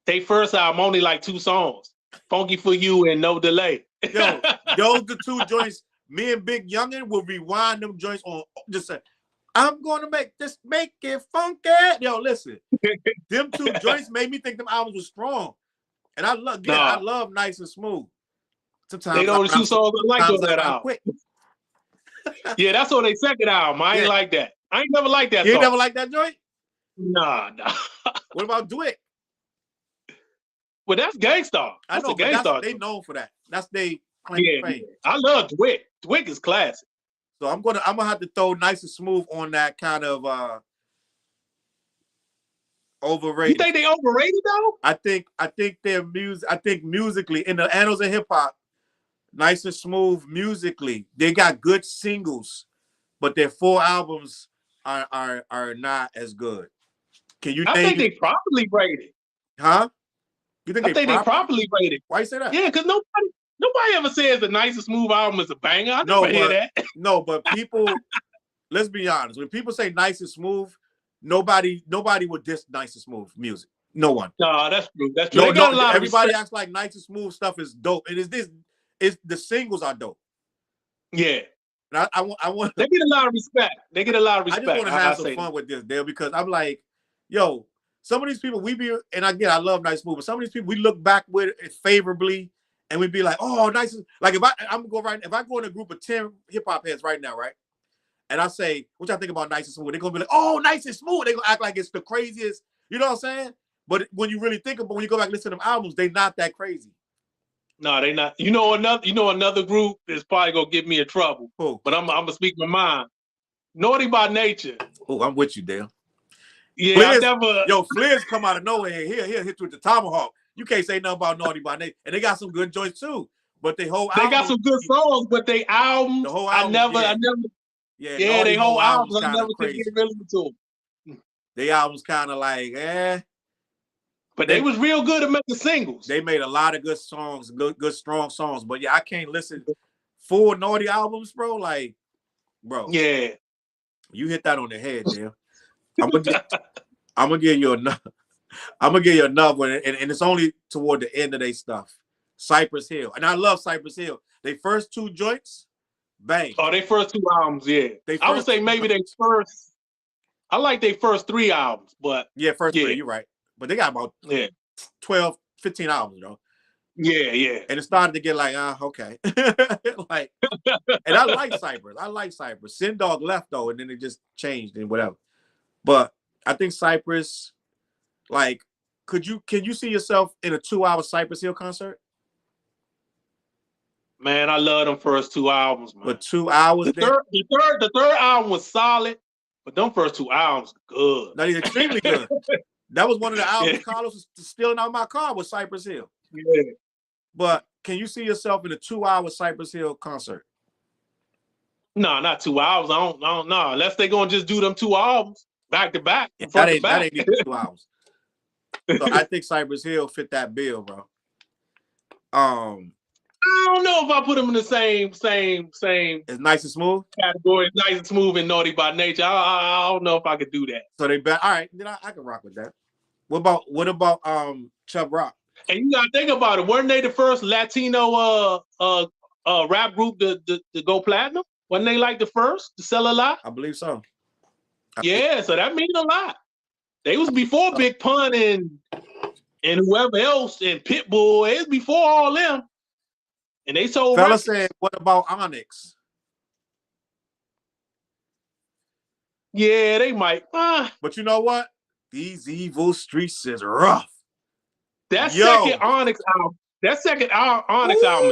they first album only like 2 songs. Funky for You and No Delay.
Yo, those the 2 joints. Me and Big Youngin will rewind them joints on. Just say, I'm gonna make it funky. Yo, listen, them 2 joints made me think them albums were strong, and I love Nice and Smooth. Sometimes
they know the 2 songs I like on that album.
Quick.
Yeah, that's on their second album. I ain't like that. I ain't never liked that.
You ain't never liked that joint?
Nah.
What about Do It?
Well, that's Gangstar.
I know, but they known for that. That's they claim fame.
I love Dwick. Dwick is classic.
So I'm gonna have to throw Nice and Smooth on that kind of overrated.
You think they overrated though?
I think their music. I think musically, in the annals of hip hop, Nice and Smooth musically, they got good singles, but their 4 albums are not as good. Can you?
I think they properly rated.
Huh? You think
they properly rated?
Why you say that?
Yeah, because nobody ever says the Nice and Smooth album is a banger. I never hear that.
No, but people, let's be honest. When people say Nice and Smooth, nobody would diss Nice and Smooth music. No one.
No, that's true. That's true.
Everybody acts like Nice and Smooth stuff is dope. And the singles are dope.
Yeah.
And I want.
They get a lot of respect. I just
want to have some fun with this, Dale, because I'm like, yo, some of these people and again, I love Nice and Smooth, but some of these people we look back with it favorably, and we'd be like, oh, nice. Like if I go in a group of 10 hip hop heads right now, right? And I say, what y'all think about Nice and Smooth? They're gonna be like, oh, Nice and Smooth. They're gonna act like it's the craziest, you know what I'm saying? But when you really think about, when you go back and listen to them albums, they're not that crazy.
No, they not. You know another group is probably gonna get me in trouble.
Who?
But I'm gonna speak my mind. Naughty by Nature.
Oh, I'm with you, Dale.
Yeah,
Flares come out of nowhere. He'll hit you with the tomahawk. You can't say nothing about Naughty by Nature. And they got some good joints too. But they got some good songs, but they albums, the whole album, they whole albums I never could get really into them. They albums kind of like,
But they was real good at making singles.
They made a lot of good songs, good strong songs. But yeah, I can't listen 4 Naughty albums, bro. Like, bro.
Yeah.
You hit that on the head, Dale. I'm gonna give you another one, and it's only toward the end of their stuff. Cypress Hill, and I love Cypress Hill. They first 2 joints, bang.
Oh, they first 2 albums, yeah. I would say maybe they first. I like their first 3 albums, but
first 3. You're right, but they got about 12, 15 albums, though.
Yeah.
And it started to get like, okay. Like, and I like Cypress. Sin Dog left though, and then it just changed and whatever. But I think Cypress, like, can you see yourself in a 2-hour Cypress Hill concert?
Man, I love them first 2 albums, man.
But 2 hours.
The third album was solid, but them first 2 albums good.
No, he's extremely good. That was one of the albums Carlos was stealing out of my car with Cypress Hill.
Yeah.
But can you see yourself in a 2-hour Cypress Hill concert?
No, not 2 hours. I don't know. Unless they gonna just do them 2 albums back to back.
That ain't even 2 hours. So I think Cypress Hill fit that bill, bro.
I don't know if I put them in the same.
It's Nice and Smooth
category. Nice and Smooth and Naughty by Nature. I don't know if I could do that.
So they bet. All right, then I can rock with that. What about Chubb Rock?
And you gotta think about it. Weren't they the first Latino rap group to go platinum? Wasn't they like the first to sell a lot?
I believe so.
So that means a lot. They was before Big Pun and whoever else and Pitbull. It was before all them. And they sold.
Fella said, what about Onyx?
Yeah, they might.
But you know what? These evil streets is rough.
That second Onyx album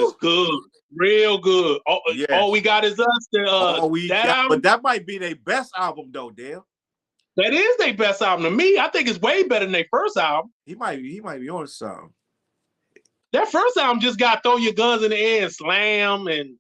is good. Real good. All We Got Is Us.
But that might be their best album though, Dale.
That is their best album to me. I think it's way better than their first album.
He might be on something.
That first album just got Throw Your Guns in the Air and Slam and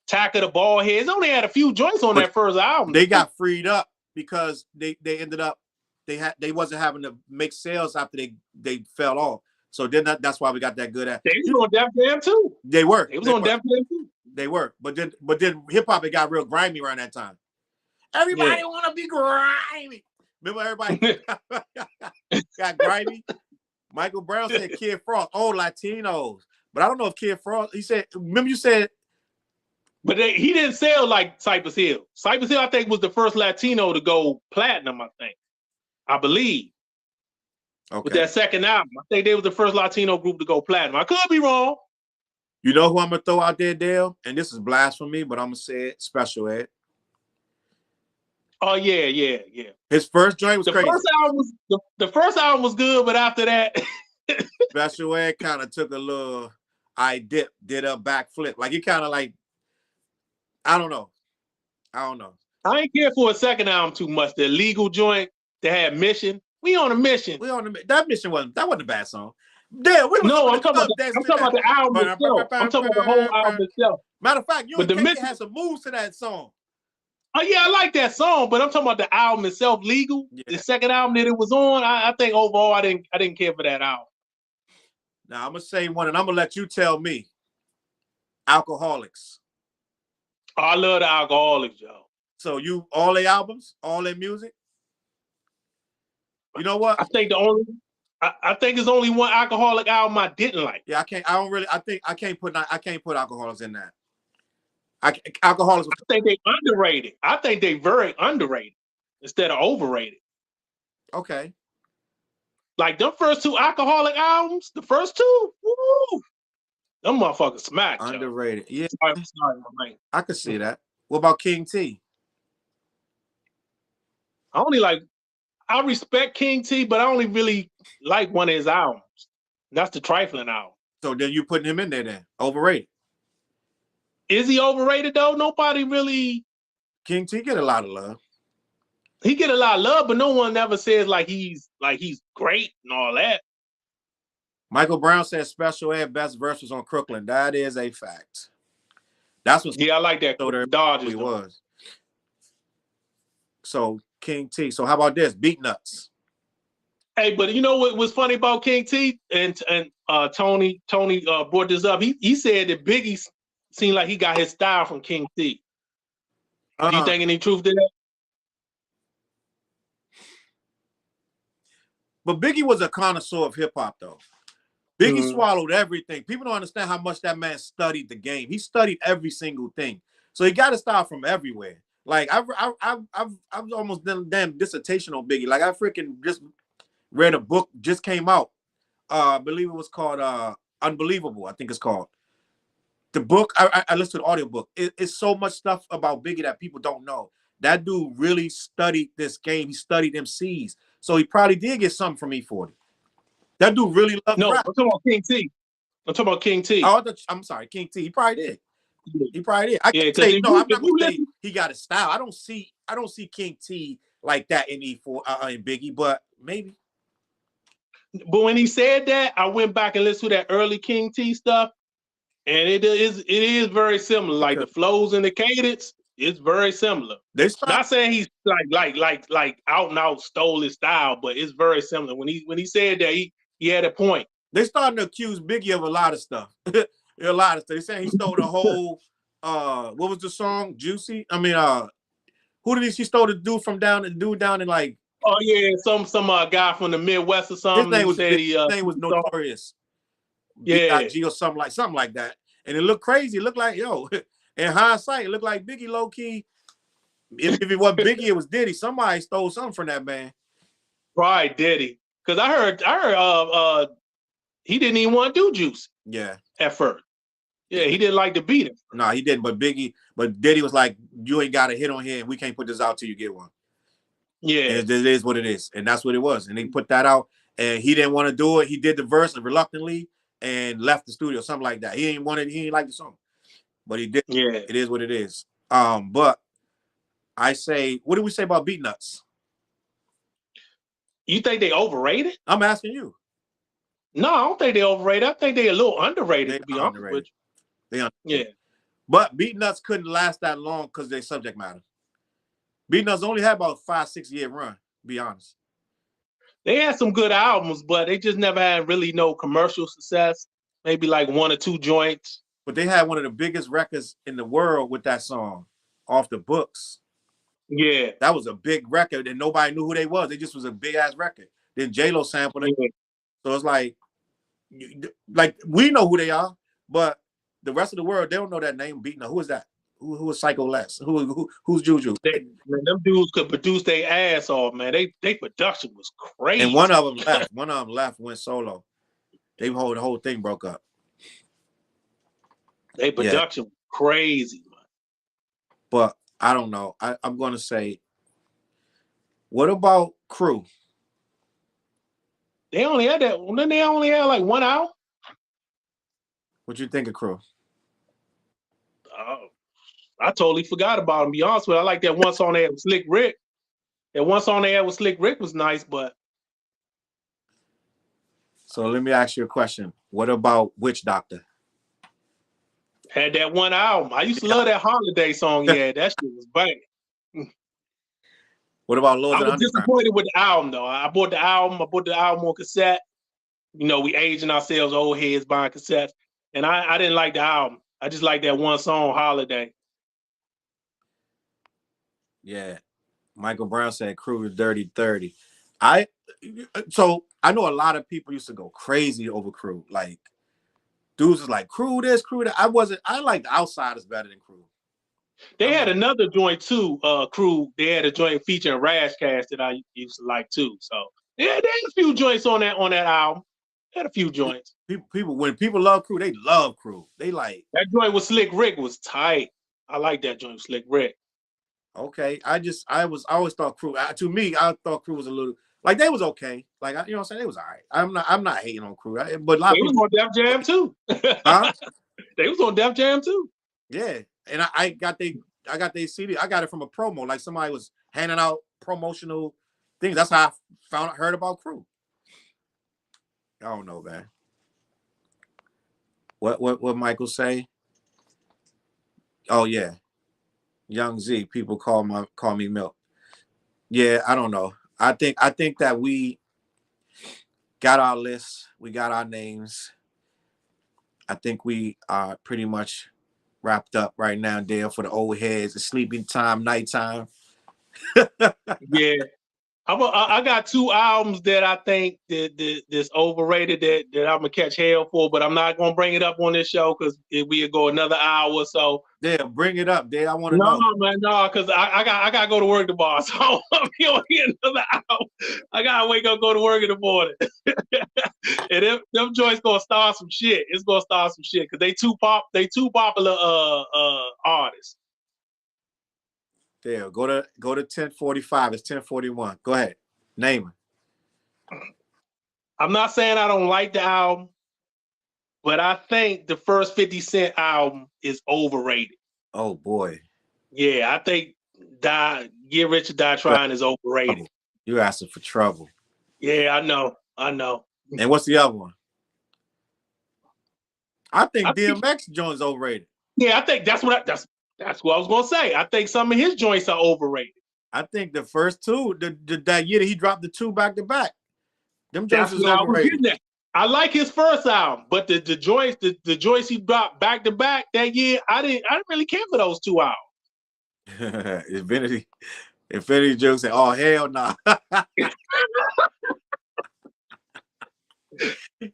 Tackle the Ball Heads. Only had a few joints on that first album.
They got freed up because they ended up they wasn't having to make sales after they fell off. So then that's why we got that good at.
They was on Def Jam too.
They were.
They was on Def Jam too.
They were. But then hip hop it got real grimy around that time. Everybody want to be grimy. Remember everybody got grimy? Michael Brown said Kid Frost. Oh, Latinos. But I don't know if Kid Frost, he said, remember you said.
But he didn't sell like Cypress Hill. Cypress Hill, I think, was the first Latino to go platinum, I believe. Okay. With that second album. I think they was the first Latino group to go platinum. I could be wrong.
You know who I'm going to throw out there, Dale? And this is blasphemy, but I'm going to say it. Special Ed.
Oh, yeah.
His first joint was crazy.
The first album was good, but after that...
Special Ed kind of took a little... did a backflip. Like, he kind of like... I don't know.
I ain't care for a second album too much. The Legal joint, they had Mission. We on a mission.
That mission wasn't a bad song. Yeah, I'm
talking about the album itself. I'm talking about the whole album itself.
Matter of fact, you and Mission had some moves to that song.
Oh yeah, I like that song, but I'm talking about the album itself, Legal. Yeah. The second album that it was on, I think overall I didn't care for that album.
Now I'm gonna say one, and I'm gonna let you tell me. Alcoholics.
Oh, I love the Alcoholics, Joe.
So you all their albums, all their music. You know what?
I think it's only one Alcoholic album I didn't like.
Yeah, I can't put Alcoholics in that. Alcoholics.
I think they underrated. I think they very underrated instead of overrated.
Okay.
Like them first 2 Alcoholic albums, the first 2, woo, them motherfuckers smacked.
Underrated.
Joe.
Yeah.
Sorry, man.
I could see that. What about King T?
I respect King T, but I only really like one of his albums. That's the Trifling album.
So then you putting him in there then? Overrated.
Is he overrated though? Nobody really.
King T get a lot of love.
He get a lot of love, but no one ever says like he's great and all that.
Michael Brown said Special Ed best verse was on Crooklyn. That is a fact. That's what.
Yeah, I like that.
So Dodgers was. So King T. So how about this? Beat Nuts.
Hey, but you know what was funny about King T? And Tony brought this up. He said that Biggie seemed like he got his style from King T. Do you think any truth to that?
But Biggie was a connoisseur of hip hop, though. Biggie swallowed everything. People don't understand how much that man studied the game. He studied every single thing, so he got a style from everywhere. Like I've almost done a damn dissertation on Biggie. Like I freaking just read a book just came out. I believe it was called Unbelievable, I think it's called. The book, I listened to the audiobook. It's so much stuff about Biggie that people don't know. That dude really studied this game. He studied MCs. So he probably did get something from E40. That dude really loved rap.
I'm talking about King T. I'm talking about King T.
Oh, I'm sorry, King T. He probably did. He probably did. I can't say, I'm not gonna say he got a style. I don't see King T like that in E4 in Biggie, but maybe.
But when he said that, I went back and listened to that early King T stuff, and it is very similar. Like the flows and the cadence, it's very similar. Not saying he's like out and out stole his style, but it's very similar. When he said that, he had a point.
They starting to accuse Biggie of a lot of stuff. A lot of stuff. They saying he stole the whole what was the song? Juicy? I mean, who did he stole the dude from down in like,
oh yeah, some guy from the Midwest or something.
His name was Notorious.
Yeah.
B.I.G. or something like that. And it looked crazy. It looked like, yo, in hindsight, it looked like Biggie low key. If it wasn't Biggie, it was Diddy. Somebody stole something from that man.
Right, Diddy. Because I heard he didn't even want to do Juice.
Yeah.
At first. Yeah, he didn't like to beat him.
No, he didn't. But Diddy was like, you ain't got a hit on here, and we can't put this out till you get one.
Yeah.
And it is what it is. And that's what it was. And they put that out, and he didn't want to do it. He did the verse reluctantly and left the studio, something like that. He ain't like the song. But he did.
Yeah.
It is what it is. But I say, what do we say about Beat Nuts?
You think they overrated?
I'm asking you.
No, I don't think they overrated. I think they a little underrated, to be honest with
you.
Yeah.
But Beat Nuts couldn't last that long because they subject matter. Beat Nuts only had about a 5-6 year run, to be honest.
They had some good albums, but they just never had really no commercial success. Maybe like 1 or 2 joints.
But they had one of the biggest records in the world with that song, Off the Books.
Yeah.
That was a big record, and nobody knew who they was. It just was a big-ass record. Then J-Lo sampled it. Yeah. So it's like we know who they are, but the rest of the world, they don't know that name. Beat Nuts. Who is that? Who is Psycho Les? Who's Juju?
Them dudes could produce their ass off, man. They production was crazy.
And one of them left. One of them left, went solo. The whole thing broke up.
They production was crazy, man.
But I don't know. I'm going to say, what about Crew?
They only had that. Then they only had like 1 hour.
What you think of Crew?
I totally forgot about him. To be honest with you, I like that one song they had with Slick Rick. That one song they had with Slick Rick was nice, but.
So let me ask you a question. What about Witch Doctor?
Had that one album. I used to love that holiday song. Yeah, that shit was banging.
What about Lords of the
Underground? I was disappointed with the album though. I bought the album on cassette. You know, we aging ourselves, old heads buying cassettes, and I didn't like the album. I just like that one song, Holiday.
Yeah, Michael Brown said Crew is Dirty 30. So I know a lot of people used to go crazy over Crew. Like dudes was like Crew this, Crew that. I like the Outsiders better than Crew.
They had another joint too, Crew. They had a joint featuring Rashcast that I used to like too. So yeah, they had a few joints on that album. They had a few joints.
When people love Crew, they love Crew. They like
that joint with Slick Rick was tight. I like that joint with Slick Rick.
Okay, I always thought Crew. To me, I thought Crew was a little like they was okay. Like you know what I'm saying, they was all right. I'm not hating on Crew, but a lot
they was on Def Jam too.
Huh?
They was on Def Jam too.
Yeah, and I got their CD. I got it from a promo. Like somebody was handing out promotional things. That's how I heard about Crew. I don't know, man. What Michael say? Oh yeah. Young Z, people call me Milk. Yeah, I don't know. I think that we got our list, we got our names. I think we are pretty much wrapped up right now, Dale, for the old heads. It's sleeping time, nighttime.
Yeah. I got 2 albums that I think that's overrated that I'm gonna catch hell for, but I'm not gonna bring it up on this show because we'll go another hour. So
yeah, bring it up, Dad. I want to know.
No, man, no, because I got to go to work tomorrow. So I'm here another hour. I gotta wake up, go to work in the morning. And them joints gonna start some shit. It's gonna start some shit because they too popular artists.
There, go to 10:45. It's 10:41. Go ahead. Name it.
I'm not saying I don't like the album, but I think the first 50 Cent album is overrated.
Oh boy.
Yeah, I think Get Rich or Die Trying is overrated.
You asking for trouble.
Yeah, I know.
And what's the other one? I think DMX joint's overrated.
Yeah, I think that's what I was gonna say. I think some of his joints are overrated.
I think the first 2, that year that he dropped the 2 back to back, them joints is overrated.
I like his first album, but the joints he dropped back to back that year, I didn't really care for those 2 albums.
Infinity jokes say, "Oh hell no!" Nah.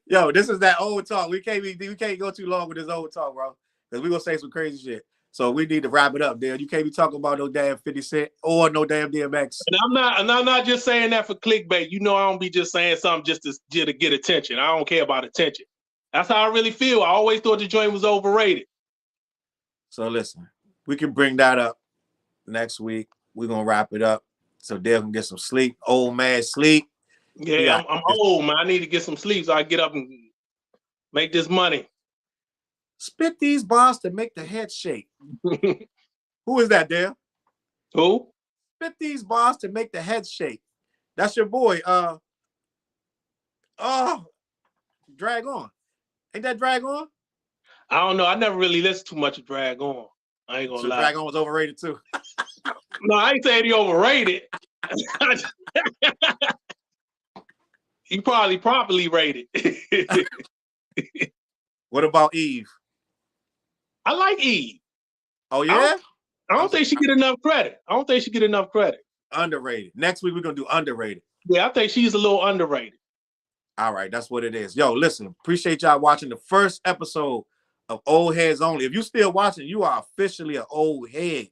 Yo, this is that old talk. We can't go too long with this old talk, bro, because we're gonna say some crazy shit. So we need to wrap it up, dude. You can't be talking about no damn 50 Cent or no damn DMX.
And I'm not just saying that for clickbait. You know, I don't be just saying something just to get attention. I don't care about attention. That's how I really feel. I always thought the joint was overrated.
So listen, we can bring that up next week. We're gonna wrap it up so Dale can get some sleep. Old man sleep.
Yeah, I'm old, man. I need to get some sleep so I get up and make this money.
Spit these bars to make the head shake. Who is that, Dale?
Who?
Spit these bars to make the head shake. That's your boy. Drag On. Ain't that Drag On?
I don't know. I never really listened too much of Drag On. I ain't gonna lie.
Drag On was overrated too.
No, I ain't saying he overrated. He probably properly rated.
What about Eve?
I like Eve.
Oh yeah?
I don't think she get enough credit.
Underrated. Next week we're gonna do underrated.
Yeah, I think she's a little underrated.
All right, that's what it is. Yo, listen, appreciate y'all watching the first episode of Old Heads Only. If you still watching, you are officially an old head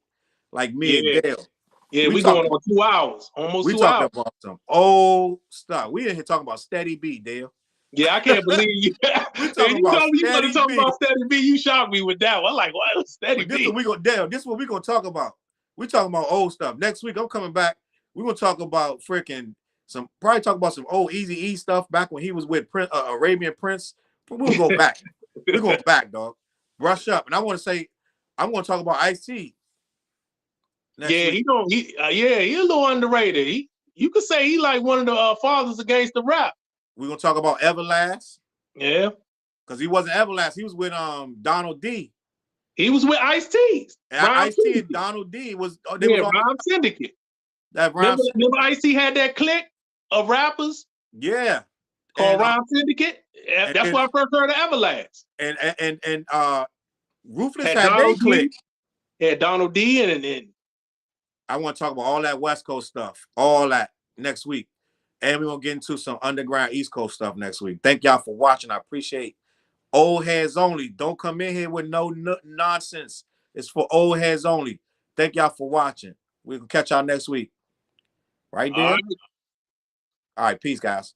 like me and Dale.
Yeah, we going on 2 hours, almost 2 hours.
We talking about some old stuff. We in here talking about Steady B, Dale.
Yeah, I can't believe you.
We talking about
you want to talk about Steady B. You shocked me with that one. I'm like, what? Steady B.
This is what we gonna talk about. We talking about old stuff. Next week, I'm coming back. We're gonna talk about probably talk about some old Easy-E stuff back when he was with Arabian Prince. We'll go back. We're going back, dog. Brush up. And I want to say, I'm gonna talk about Ice-T.
Yeah, he a little underrated. You could say he like one of the fathers against the rap.
We're gonna talk about Everlast.
Yeah.
Because he wasn't Everlast, he was with Donald D.
He was with Ice-T.
Ice-T and Donald D was
Rhyme Syndicate. Remember Ice-T had that clique of rappers?
Yeah.
Called Rhyme Syndicate? That's why I first heard of Everlast.
And Ruthless had their clique.
Had Donald D and
I want to talk about all that West Coast stuff, all that next week. And we're going to get into some underground East Coast stuff next week. Thank y'all for watching. I appreciate Old Heads Only. Don't come in here with no nonsense. It's for old heads only. Thank y'all for watching. We'll catch y'all next week. Right there? All right. Peace, guys.